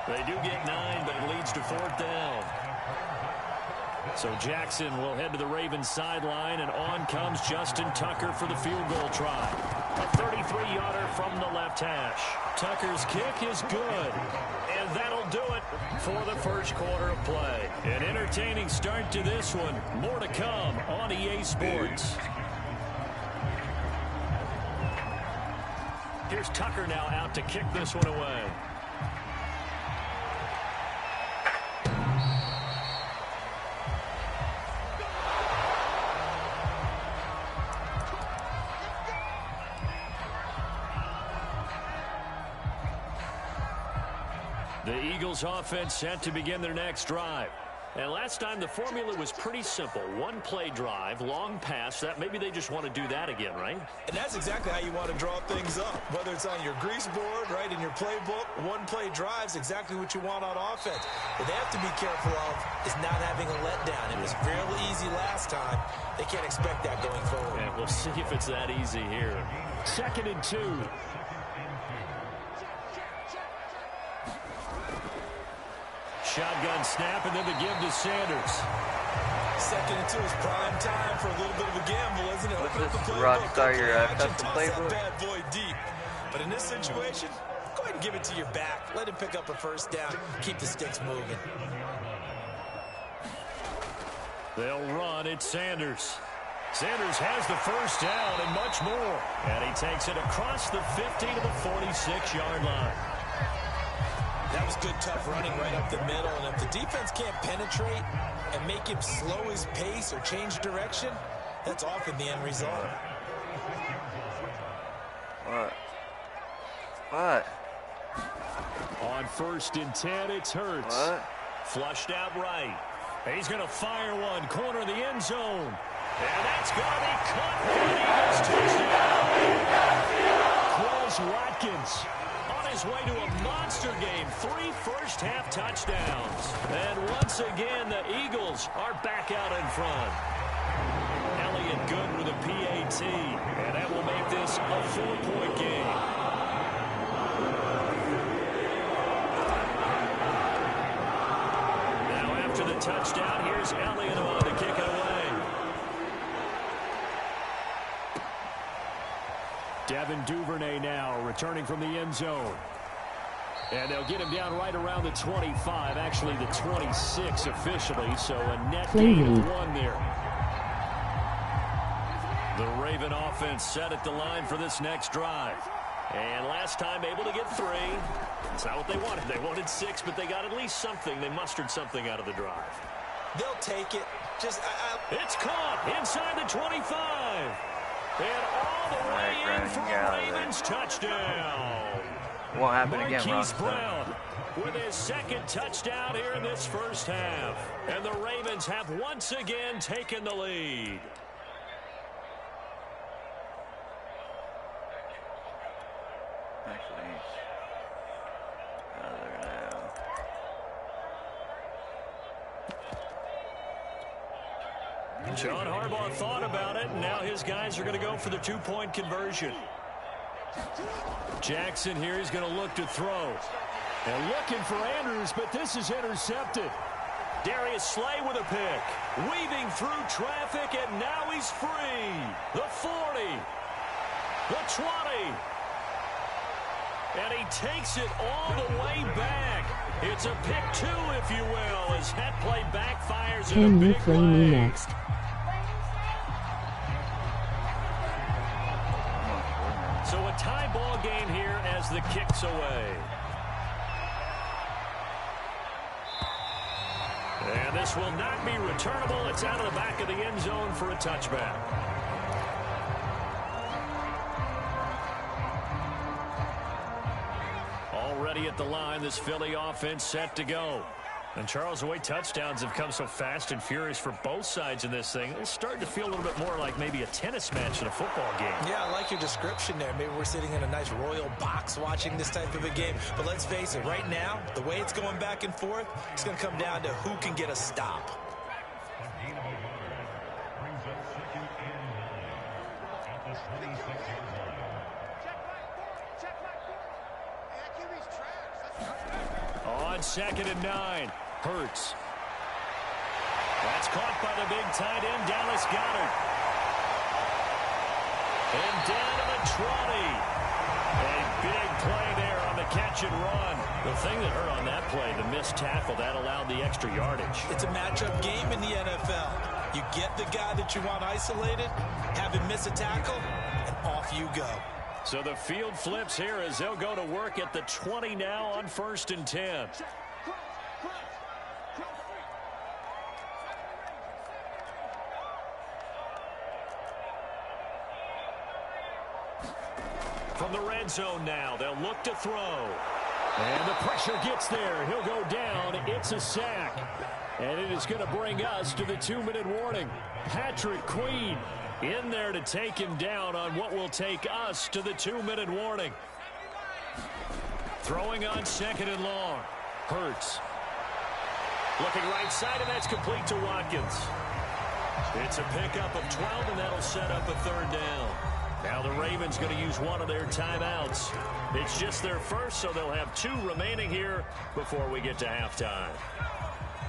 They do get 9, but it leads to 4th down. So Jackson will head to the Ravens sideline, and on comes Justin Tucker for the field goal try. A 33-yarder from the left hash. Tucker's kick is good, and that'll do it for the first quarter of play. An entertaining start to this one. More to come on EA Sports. Here's Tucker now out to kick this one away. The Eagles offense set to begin their next drive. And last time the formula was pretty simple. 1 play drive, long pass. That maybe they just want to do that again, right?
And that's exactly how you want to draw things up. Whether it's on your grease board, right, in your playbook, 1 play drive is exactly what you want on offense. What they have to be careful of is not having a letdown. It was fairly easy last time. They can't expect that going forward.
And we'll see if it's that easy here. 2nd and 2. Shotgun snap, and then the give to Sanders.
2nd and 2 is prime time for a little bit of a gamble, isn't it? Open up the playbook.
Rockstar, your custom playbook?
That bad boy deep. But in this situation, go ahead and give it to your back. Let him pick up a first down. Keep the sticks moving.
They'll run. It's Sanders. Sanders has the first down and much more. And he takes it across the 50 to the 46-yard line.
That was good, tough running right up the middle. And if the defense can't penetrate and make him slow his pace or change direction, that's often the end result.
What?
On 1st and 10, it's Hurts.
What?
Flushed out right. He's going to fire one, corner of the end zone. And that's going to be caught for an Eagles touchdown. Quez Watkins on his way to a monster game. 3 first-half touchdowns. And once again, the Eagles are back out in front. Elliott good with a PAT. And that will make this a 4-point game. The touchdown. Here's Elliott on to kick it away. Devin Duvernay now returning from the end zone. And they'll get him down right around the 25, actually the 26 officially, so a net gain of 1 there. The Raven offense set at the line for this next drive. And last time able to get 3. That's not what they wanted. They wanted 6, but they got at least something. They mustered something out of the drive.
They'll take it.
It's caught inside the 25. And all the way in for a Ravens touchdown.
Won't happen again,
Marquise Brown with his 2nd touchdown here in this first half. And the Ravens have once again taken the lead. John Harbaugh thought about it, and now his guys are going to go for the 2-point conversion. Jackson here is going to look to throw. And looking for Andrews, but this is intercepted. Darius Slay with a pick. Weaving through traffic, and now he's free. The 40. The 20. And he takes it all the way back. It's a pick 2, if you will, as that play backfires in a big way. Can you play me next? So a tie ball game here as the kick's away. And this will not be returnable. It's out of the back of the end zone for a touchback. Already at the line, this Philly offense set to go. And Charles, the way touchdowns have come so fast and furious for both sides in this thing, it's starting to feel a little bit more like maybe a tennis match in a football game. Yeah, I like your description there. Maybe we're sitting in a nice royal box watching this type of a game. But let's face it, right now, the way it's going back and forth, it's going to come down to who can get a stop. On 2nd and 9, Hurts. That's caught by the big tight end, Dallas Goedert. And down to the 20. A big play there on the catch and run. The thing that hurt on that play, the missed tackle, that allowed the extra yardage. It's a matchup game in the NFL. You get the guy that you want isolated, have him miss a tackle, and off you go. So the field flips here as they'll go to work at the 20 now on 1st and 10. From the red zone now, they'll look to throw. And the pressure gets there. He'll go down. It's a sack. And it is going to bring us to the 2-minute warning. Patrick Queen in there to take him down on what will take us to the 2-minute warning. Throwing on 2nd and long. Hurts. Looking right side, and that's complete to Watkins. It's a pickup of 12, and that'll set up a 3rd down. Now the Ravens going to use one of their timeouts. It's just their first, so they'll have 2 remaining here before we get to halftime.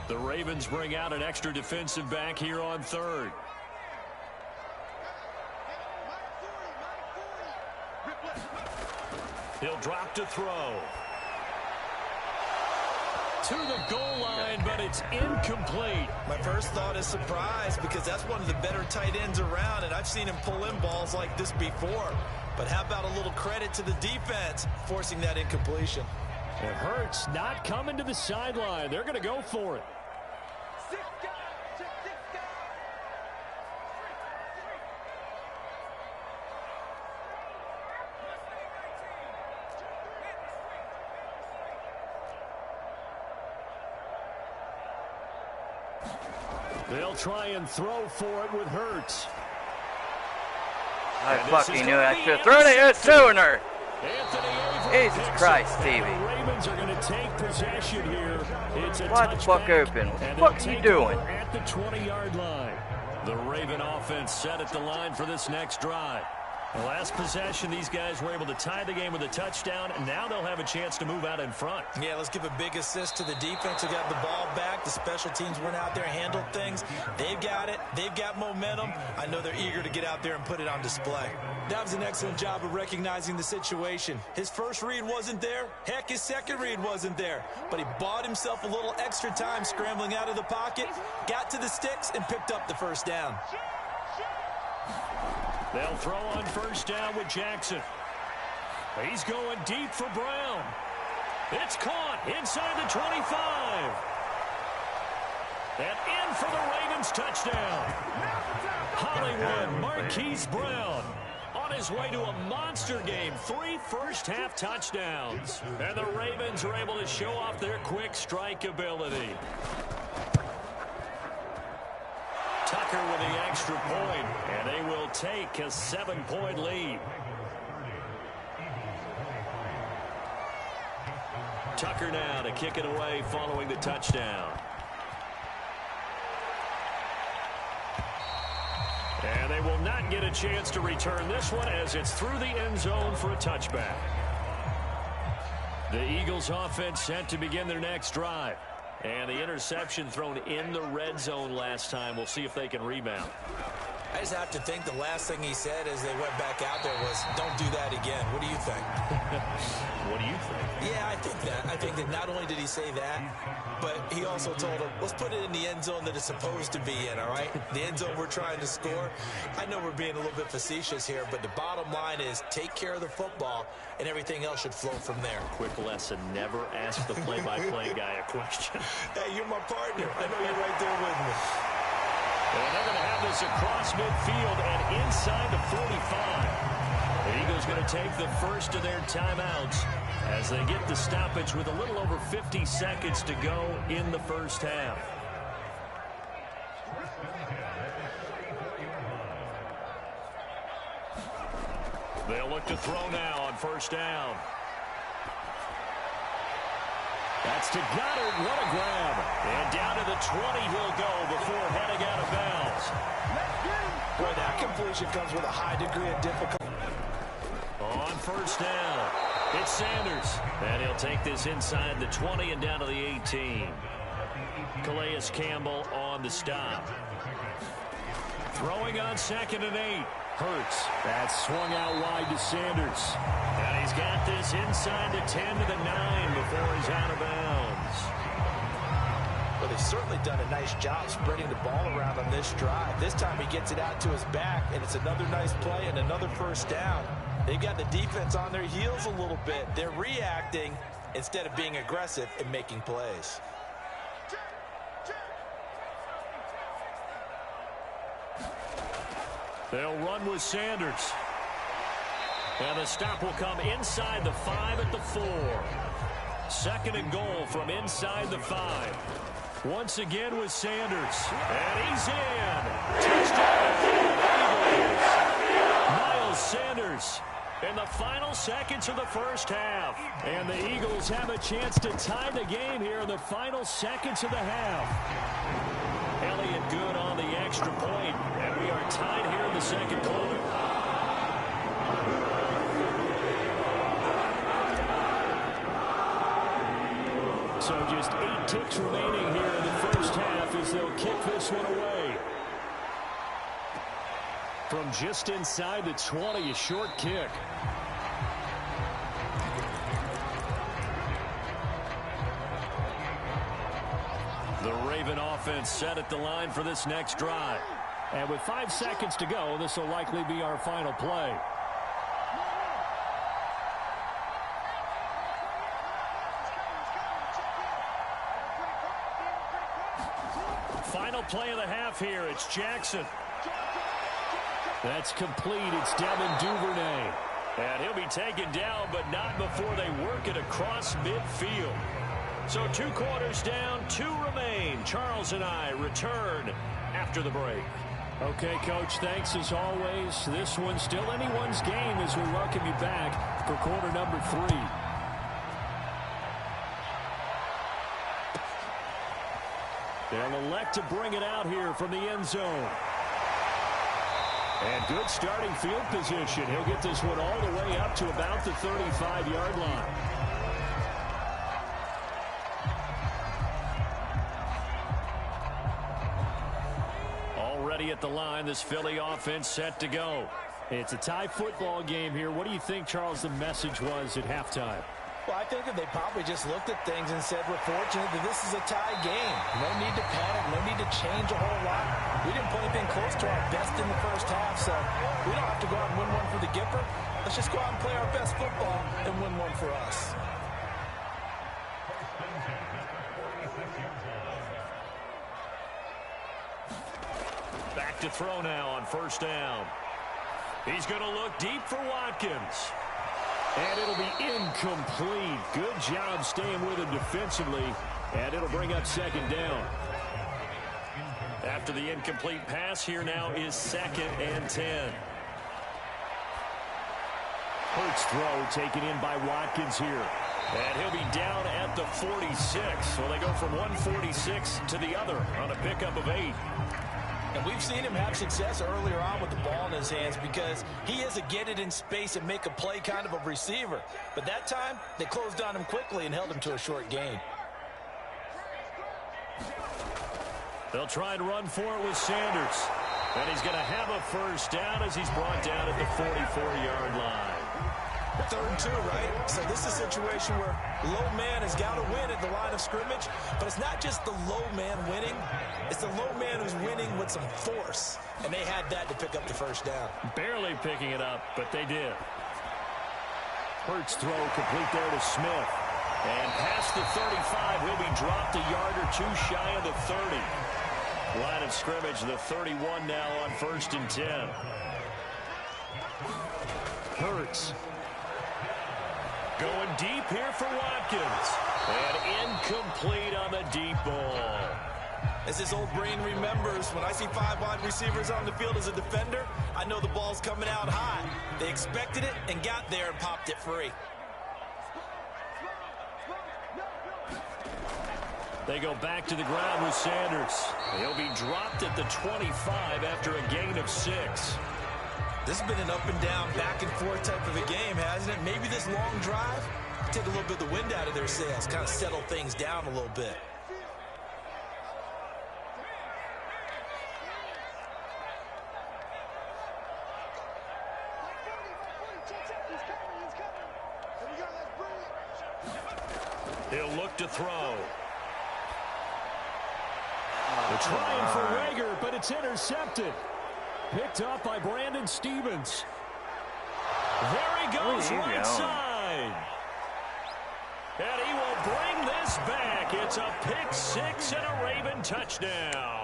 The Ravens bring out an extra defensive back here on 3rd. He'll drop to throw. To the goal line, but it's incomplete. My first thought is surprise, because that's one of the better tight ends around, and I've seen him pull in balls like this before. But how about a little credit to the defense forcing that incompletion? It hurts not coming to the sideline. They're going to go for it.
They'll try and throw for it with Hurts.
I fucking knew I should have thrown it sooner. Jesus Christ, Stevie.
The Ravens are going to take possession here. It's a
Wide the fuck open. What the fuck are you doing?
At the 20-yard line.
The Raven offense set at the line for this next drive. The last possession, these guys were able to tie the game with a touchdown, and now they'll have a chance to move out in front.
Yeah, let's give a big assist to the defense who got the ball back. The special teams went out there, handled things. They've got it. They've got momentum. I know they're eager to get out there and put it on display. That was an excellent job of recognizing the situation. His first read wasn't there. Heck, his second read wasn't there. But he bought himself a little extra time scrambling out of the pocket, got to the sticks, and picked up the first down.
They'll throw on first down with Jackson. He's going deep for Brown. It's caught inside the 25. And in for the Ravens touchdown. Hollywood Marquise Brown on his way to a monster game. 3 first-half touchdowns. And the Ravens are able to show off their quick strike ability. Tucker with the extra point, and they will take a 7-point lead. Tucker now to kick it away following the touchdown. And they will not get a chance to return this one as it's through the end zone for a touchback. The Eagles offense set to begin their next drive. And the interception thrown in the red zone last time. We'll see if they can rebound.
I just have to think the last thing he said as they went back out there was, don't do that again. What do you think?
What do you think?
Yeah, I think that. I think that not only did he say that, but he also told him, let's put it in the end zone that it's supposed to be in, all right? The end zone we're trying to score. I know we're being a little bit facetious here, but the bottom line is take care of the football, and everything else should flow from there.
Quick lesson, never ask the play-by-play guy a question.
Hey, you're my partner. I know you're right there with me.
And they're going to have this across midfield and inside the 45. The Eagles going to take the first of their timeouts as they get the stoppage with a little over 50 seconds to go in the first half. They'll look to throw now on first down. That's to Goddard. What a grab. And down to the 20 he'll go before heading out of bounds.
Boy, that completion comes with a high degree of difficulty.
On first down, it's Sanders. And he'll take this inside the 20 and down to the 18. Calais Campbell on the stop. Throwing on 2nd and 8. Hurts.
That's swung out wide to Sanders.
And he's got this inside the 10 to the 9 before he's out of bounds.
Well, they've certainly done a nice job spreading the ball around on this drive. This time he gets it out to his back, and it's another nice play and another first down. They've got the defense on their heels a little bit. They're reacting instead of being aggressive and making plays.
They'll run with Sanders. And the stop will come inside the 5 at the 4. 2nd and goal from inside the 5. Once again with Sanders. And he's in. Touchdown. Eagles. Miles Sanders in the final seconds of the first half.
And the Eagles have a chance to tie the game here in the final seconds of the half.
Elliott good on the extra point, and we are tied here in the second quarter.
So just 8 ticks remaining here in the first half as they'll kick this one away. From just inside the 20, a short kick.
The Raven offense set at the line for this next drive.
And with 5 seconds to go, this will likely be our final play.
Final play of the half here. It's Jackson.
That's complete. It's Devin Duvernay.
And he'll be taken down, but not before they work it across midfield. So 2 quarters down, 2 remain. Charles and I return after the break.
Okay, Coach, thanks as always. This one's still anyone's game as we welcome you back for quarter number 3. They'll elect to bring it out here from the end zone. And good starting field position. He'll get this one all the way up to about the 35-yard line. Already at the line, this Philly offense set to go. It's a tie football game here. What do you think, Charles, the message was at halftime?
Well, I think that they probably just looked at things and said, we're fortunate that this is a tie game. No need to panic, no need to change a whole lot. We didn't play anything close to our best in the first half, so we don't have to go out and win one for the Gipper. Let's just go out and play our best football and win one for us.
Back to throw now on first down. He's going to look deep for Watkins. And it'll be incomplete. Good job staying with him defensively. And it'll bring up second down. After the incomplete pass, here now is 2nd and 10. Hurts throw taken in by Watkins here. And he'll be down at the 46. So they go from 146 to the other on a pickup of 8.
And we've seen him have success earlier on with the ball in his hands because he is a get it in space and make a play kind of a receiver. But that time, they closed on him quickly and held him to a short gain.
They'll try and run for it with Sanders. And he's going to have a first down as he's brought down at the 44-yard line.
3rd and 2, right? So this is a situation where low man has got to win at the line of scrimmage, but it's not just the low man winning. It's the low man who's winning with some force, and they had that to pick up the first down.
Barely picking it up, but they did. Hurts throw complete there to Smith. And past the 35, he'll be dropped a yard or 2 shy of the 30. Line of scrimmage, the 31 now on 1st and 10. Hurts. Going deep here for Watkins. And incomplete on the deep ball.
As his old brain remembers, when I see 5 wide receivers on the field as a defender, I know the ball's coming out high. They expected it and got there and popped it free.
They go back to the ground with Sanders. He'll be dropped at the 25 after a gain of 6.
This has been an up and down, back and forth type of a game, hasn't it? Maybe this long drive, take a little bit of the wind out of their sails, kind of settle things down a little bit.
He'll look to throw. They're trying for Rager, but it's intercepted. Picked up by Brandon Stevens. There he goes, right side. And he will bring this back. It's a pick 6 and a Raven touchdown.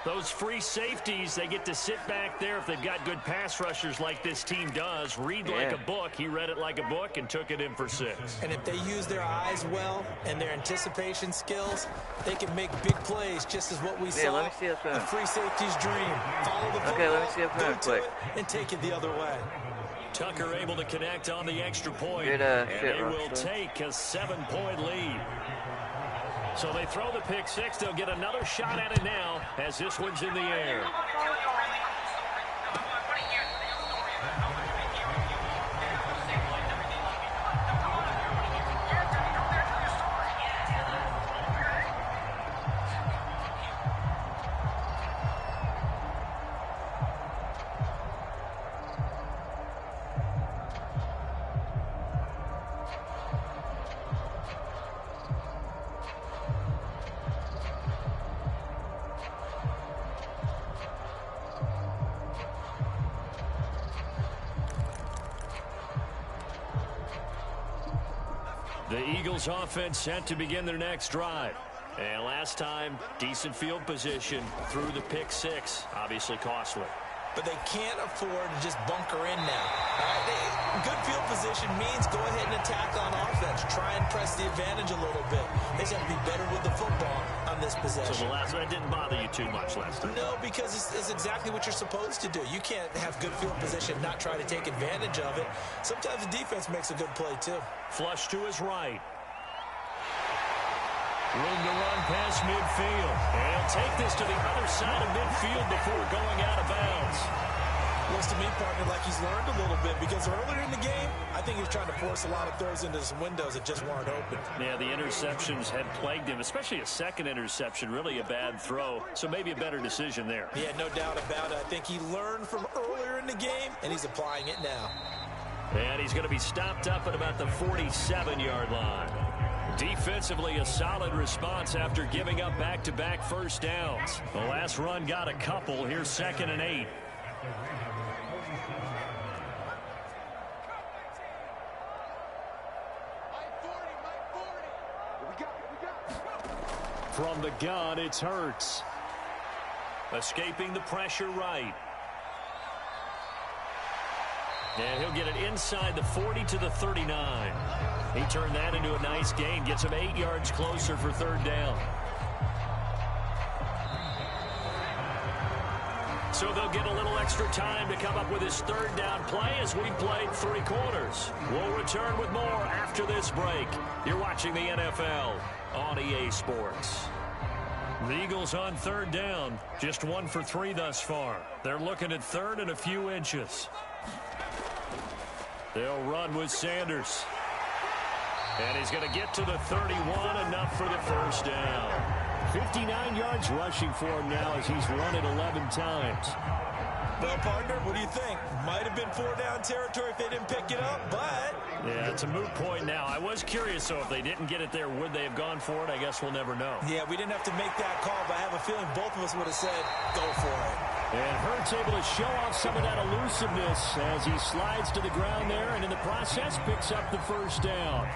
Those free safeties, they get to sit back there if they've got good pass rushers like this team does. Read like a book. He read it like a book and took it in for 6.
And if they use their eyes well and their anticipation skills, they can make big plays, just as what we saw.
Let me see the
A free safety's dream. Follow the football,
okay, let me see the phone
go to
quick.
it, and take it the other way.
Tucker able to connect on the extra point.
Good,
and
shit,
they will
Russell.
take a 7-point lead. So they throw the pick 6. They'll get another shot at it now as this one's in the air. The Eagles offense set to begin their next drive. And last time, decent field position through the pick 6. Obviously costly.
but they can't afford to just bunker in now. Good field position means go ahead and attack on offense. Try and press the advantage a little bit. They just have to be better with the football on this possession.
So the last one didn't bother you too much last time?
No, because it's exactly what you're supposed to do. You can't have good field position and not try to take advantage of it. Sometimes the defense makes a good play, too.
Flush to his right. Room to run past midfield. And he'll take this to the other side of midfield before going out of bounds.
Looks to me, partner, like he's learned a little bit, because earlier in the game, I think he was trying to force a lot of throws into some windows that just weren't open.
Yeah, the interceptions had plagued him, especially a second interception, really a bad throw. So maybe a better decision there.
Yeah, no doubt about it. I think he learned from earlier in the game, and he's applying it now.
And he's going to be stopped up at about the 47-yard line. Defensively, a solid response after giving up back-to-back first downs. The last run got a couple. Here's 2nd and 8. From the gun, it's Hurts. Escaping the pressure right. And he'll get it inside the 40 to the 39. He turned that into a nice gain. Gets him 8 yards closer for 3rd down. So they'll get a little extra time to come up with his 3rd down play as we played 3 quarters. We'll return with more after this break. You're watching the NFL on EA Sports. The Eagles on 3rd down. Just 1 for 3 thus far. They're looking at 3rd and a few inches. They'll run with Sanders. And he's going to get to the 31, enough for the 1st down. 59 yards rushing for him now as he's run it 11 times.
Well, partner, what do you think? Might have been 4-down territory if they didn't pick it up, but...
Yeah, it's a moot point now. I was curious, so if they didn't get it there, would they have gone for it? I guess we'll never know.
Yeah, we didn't have to make that call, but I have a feeling both of us would have said, go for it.
And Hurts able to show off some of that elusiveness as he slides to the ground there, and in the process picks up the 1st down.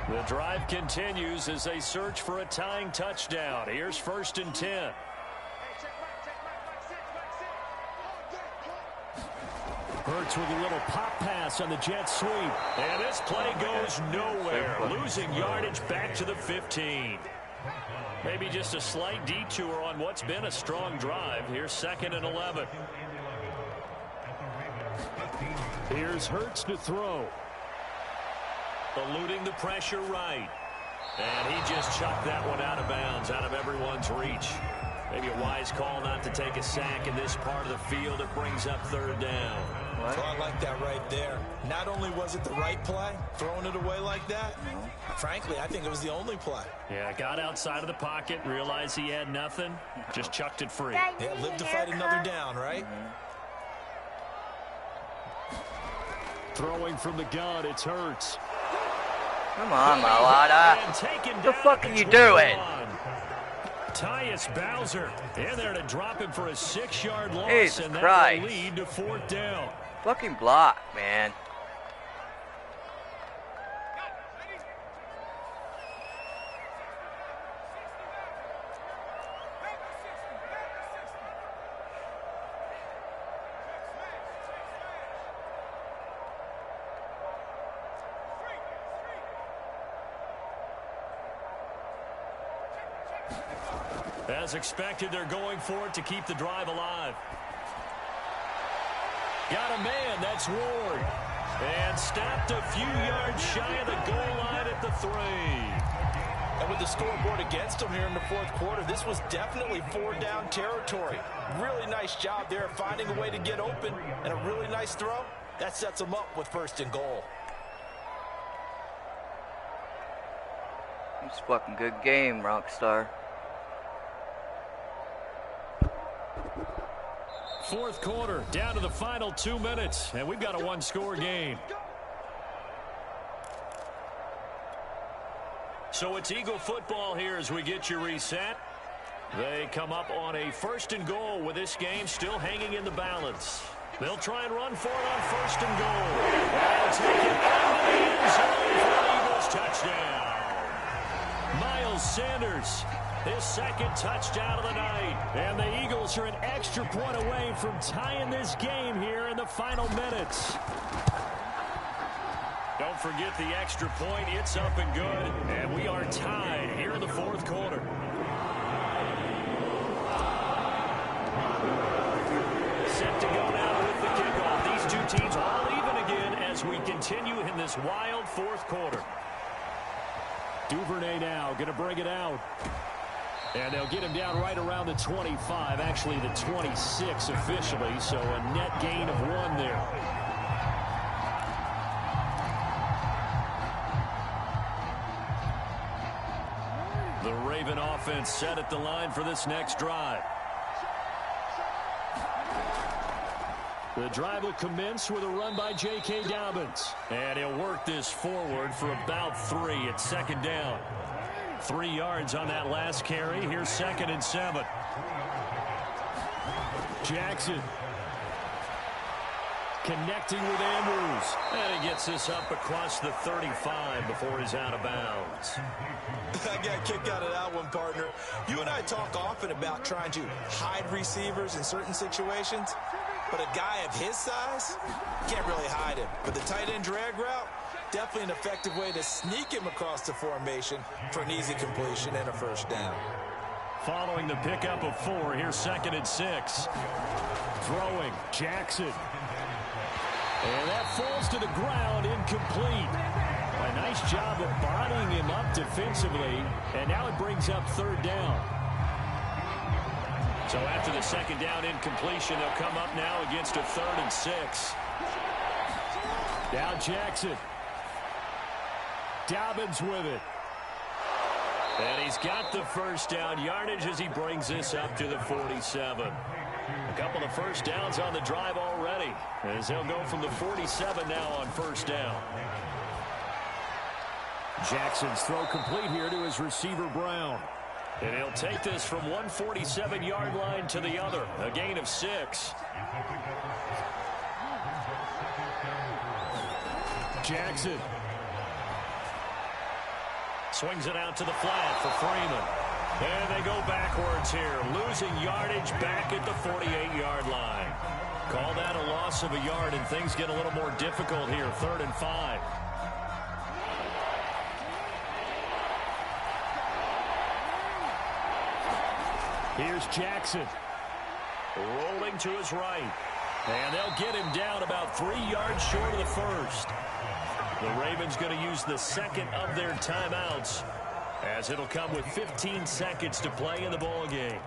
The drive continues as they search for a tying touchdown. Here's 1st and 10. Hurts with a little pop pass on the jet sweep. And this play goes nowhere. Losing yardage back to the 15. Maybe just a slight detour on what's been a strong drive. Here's 2nd and 11. Here's Hurts to throw. Eluding the pressure right. And he just chucked that one out of bounds, out of everyone's reach. Maybe a wise call not to take a sack in this part of the field. It brings up 3rd down.
Well, I like that right there. Not only was it the right play, throwing it away like that, frankly, I think it was the only play.
Yeah, got outside of the pocket, realized he had nothing, just chucked it free.
Yeah, lived to fight another down, right?
Throwing from the gun, it's Hurts.
Come on, Malata. What the fuck are you doing?
Tyus Bowser in there to drop him for a 6-yard loss,
Jesus
and that
Christ.
will lead to 4th down.
Fucking block, man.
As expected, they're going for it to keep the drive alive. Got a man, that's Ward. And stopped a few yards shy of the goal line at the 3.
And with the scoreboard against them here in the 4th quarter, this was definitely 4-down territory. Really nice job there finding a way to get open, and a really nice throw. That sets them up with 1st and goal.
It's a fucking good game, Rockstar.
4th quarter, down to the final 2 minutes, and we've got a 1-score game. So it's Eagle football here as we get you reset. They come up on a 1st and goal with this game still hanging in the balance.
They'll try and run for it on 1st and goal. And take it into the end zone for an Eagles touchdown. Miles Sanders, his 2nd touchdown of the night. And the Eagles are an extra point away from tying this game here in the final minutes. Don't forget the extra point. It's up and good. And we are tied here in the 4th quarter. Set to go now with the kickoff. These two teams all even again as we continue in this wild 4th quarter.
Duvernay now going to bring it out. And they'll get him down right around the 25, actually the 26 officially, so a net gain of 1 there.
The Raven offense set at the line for this next drive.
The drive will commence with a run by J.K. Dobbins.
And he'll work this forward for about 3 at 2nd down. 3 yards on that last carry. Here's 2nd and 7.
Jackson connecting with Andrews.
And he gets this up across the 35 before he's out of bounds.
I got kicked out of that one, partner. You and I talk often about trying to hide receivers in certain situations. But a guy of his size, can't really hide him. But the tight end drag route, definitely an effective way to sneak him across the formation for an easy completion and a 1st down.
Following the pickup of 4, here's 2nd and 6.
Throwing, Jackson. And that falls to the ground, incomplete. A nice job of bodying him up defensively. And now it brings up 3rd down.
So after the 2nd down incompletion, they'll come up now against a 3rd and 6.
Now Jackson. Dobbins with it.
And he's got the 1st down yardage as he brings this up to the 47. A couple of 1st downs on the drive already, as he'll go from the 47 now on 1st down.
Jackson's throw complete here to his receiver, Brown.
And he'll take this from one 47-yard line to the other. A gain of 6.
Jackson.
Swings it out to the flat for Freeman. And they go backwards here, losing yardage back at the 48-yard line. Call that a loss of a yard, and things get a little more difficult here, 3rd and 5.
Here's Jackson.
Rolling to his right. And they'll get him down about 3 yards short of the 1st. The Ravens going to use the 2nd of their timeouts, as it'll come with 15 seconds to play in the ball game.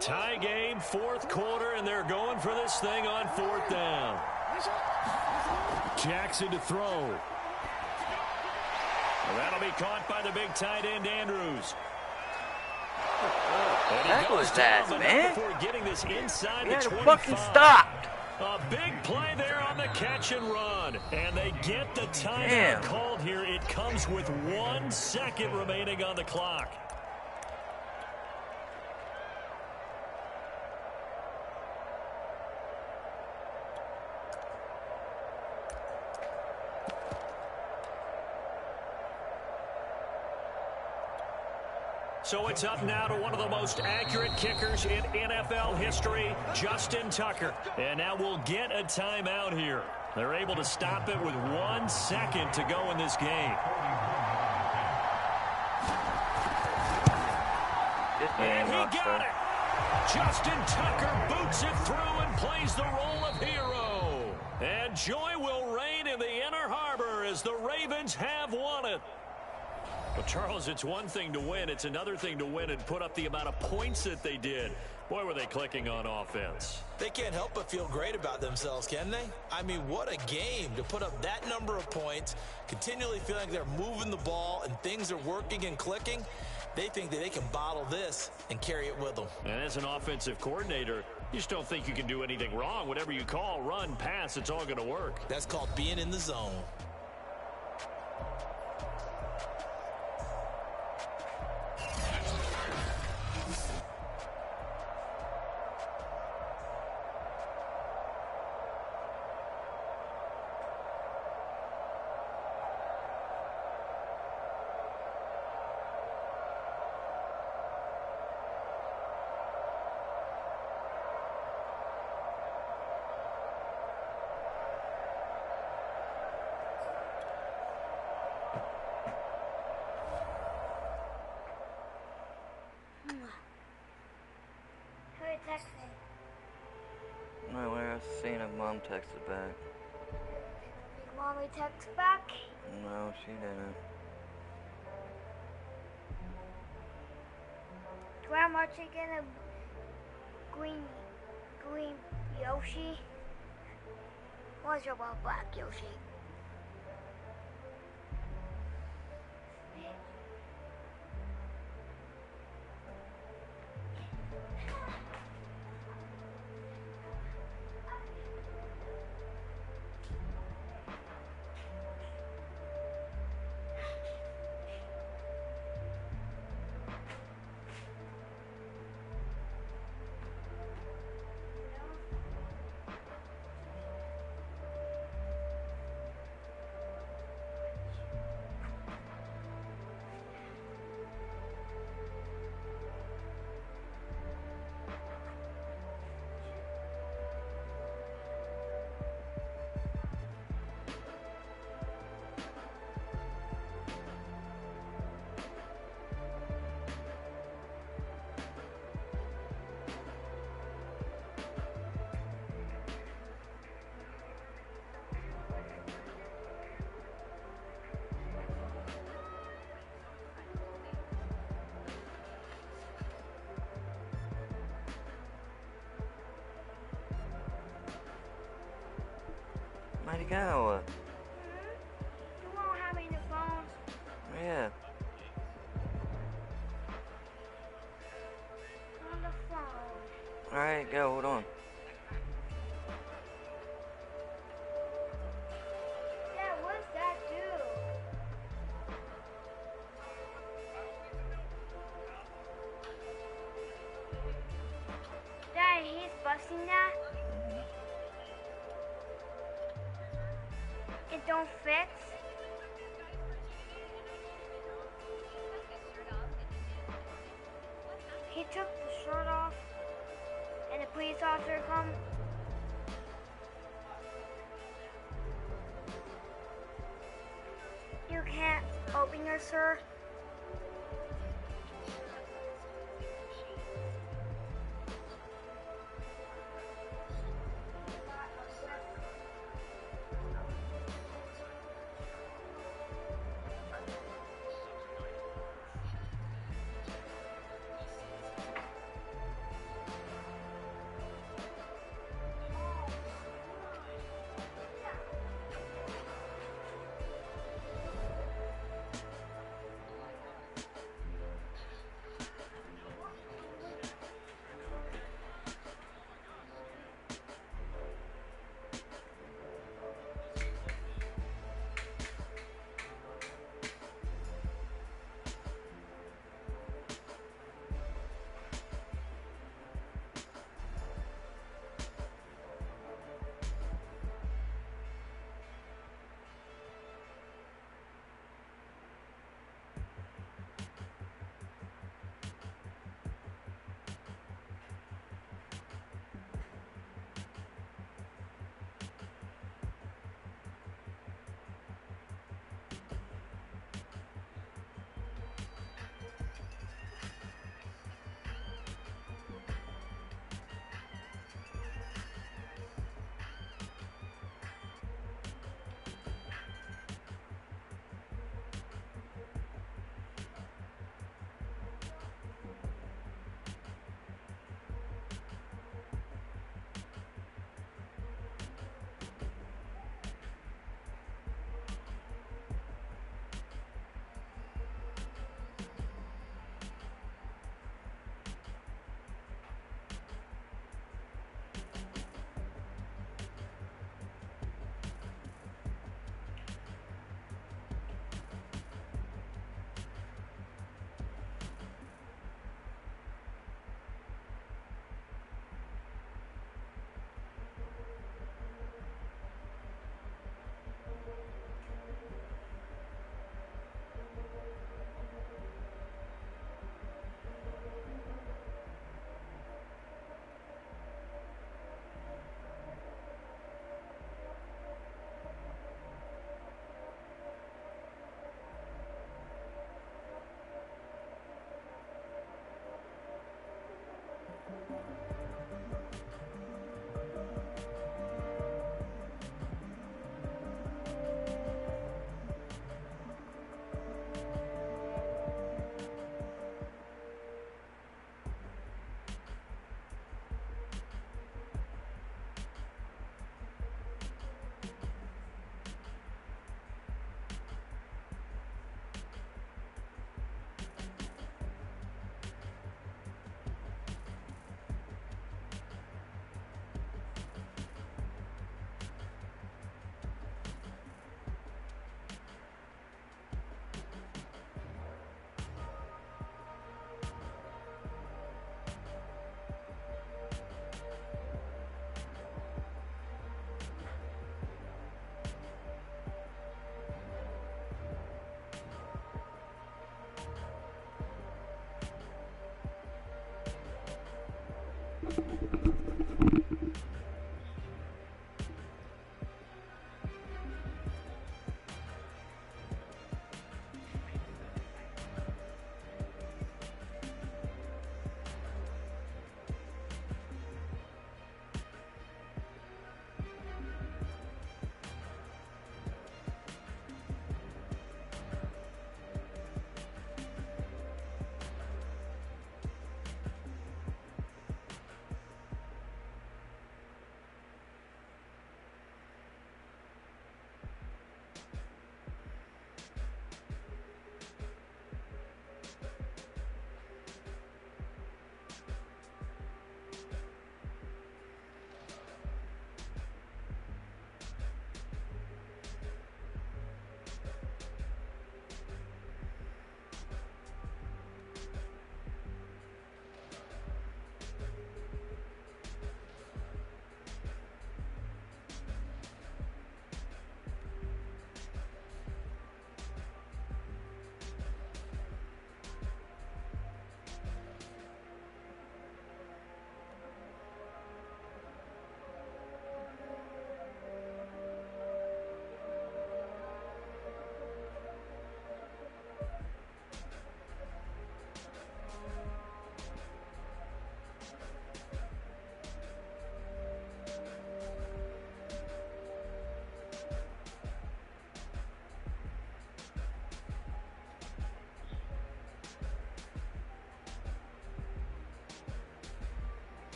Tie game, 4th quarter, and they're going for this thing on 4th down.
Jackson to throw.
Well, that'll be caught by the big tight end, Andrews.
That was that, man.
Before getting this inside the 25.
Fucking stopped.
A big play there on the catch and run. And they get the timeout
Damn.
called here. It comes with 1 second remaining on the clock. So it's up now to one of the most accurate kickers in NFL history, Justin Tucker. And now we'll get a timeout here. They're able to stop it with 1 second to go in this game. And he got it. Justin Tucker boots it through and plays the role of hero. And joy will reign in the Inner Harbor as the Ravens have won it. Well, Charles, it's one thing to win. It's another thing to win and put up the amount of points that they did. Boy, were they clicking on offense.
They can't help but feel great about themselves, can they? I mean, what a game to put up that number of points, continually feeling like they're moving the ball and things are working and clicking. They think that they can bottle this and carry it with them.
And as an offensive coordinator, you just don't think you can do anything wrong. Whatever you call, run, pass, it's all going to work.
That's called being in the zone.
Mom texted back.
Mommy text back.
No, she didn't.
Grandma chicken a green Yoshi. What's your about black Yoshi?
Where'd he go?
You won't have any phones.
Yeah.
On the phone.
Alright, go, hold on.
Dad, what's that do? Dad, he's busting that? It don't fix? He took the shirt off and the police officer come. You can't open your sir.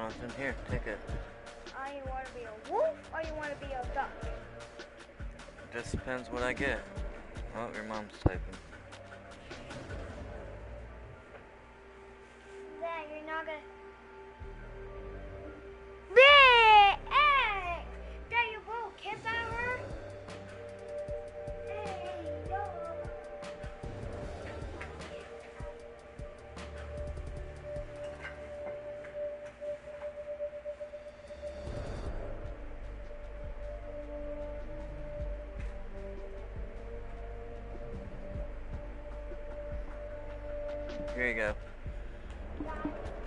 Johnson. Here, take it.
You want to be a wolf or you want to be a duck?
Just depends what I get. Oh, your mom's typing.
Then you're not gonna. Hey! That you will kiss at her? Hey, yo.
Here you go.
Got it.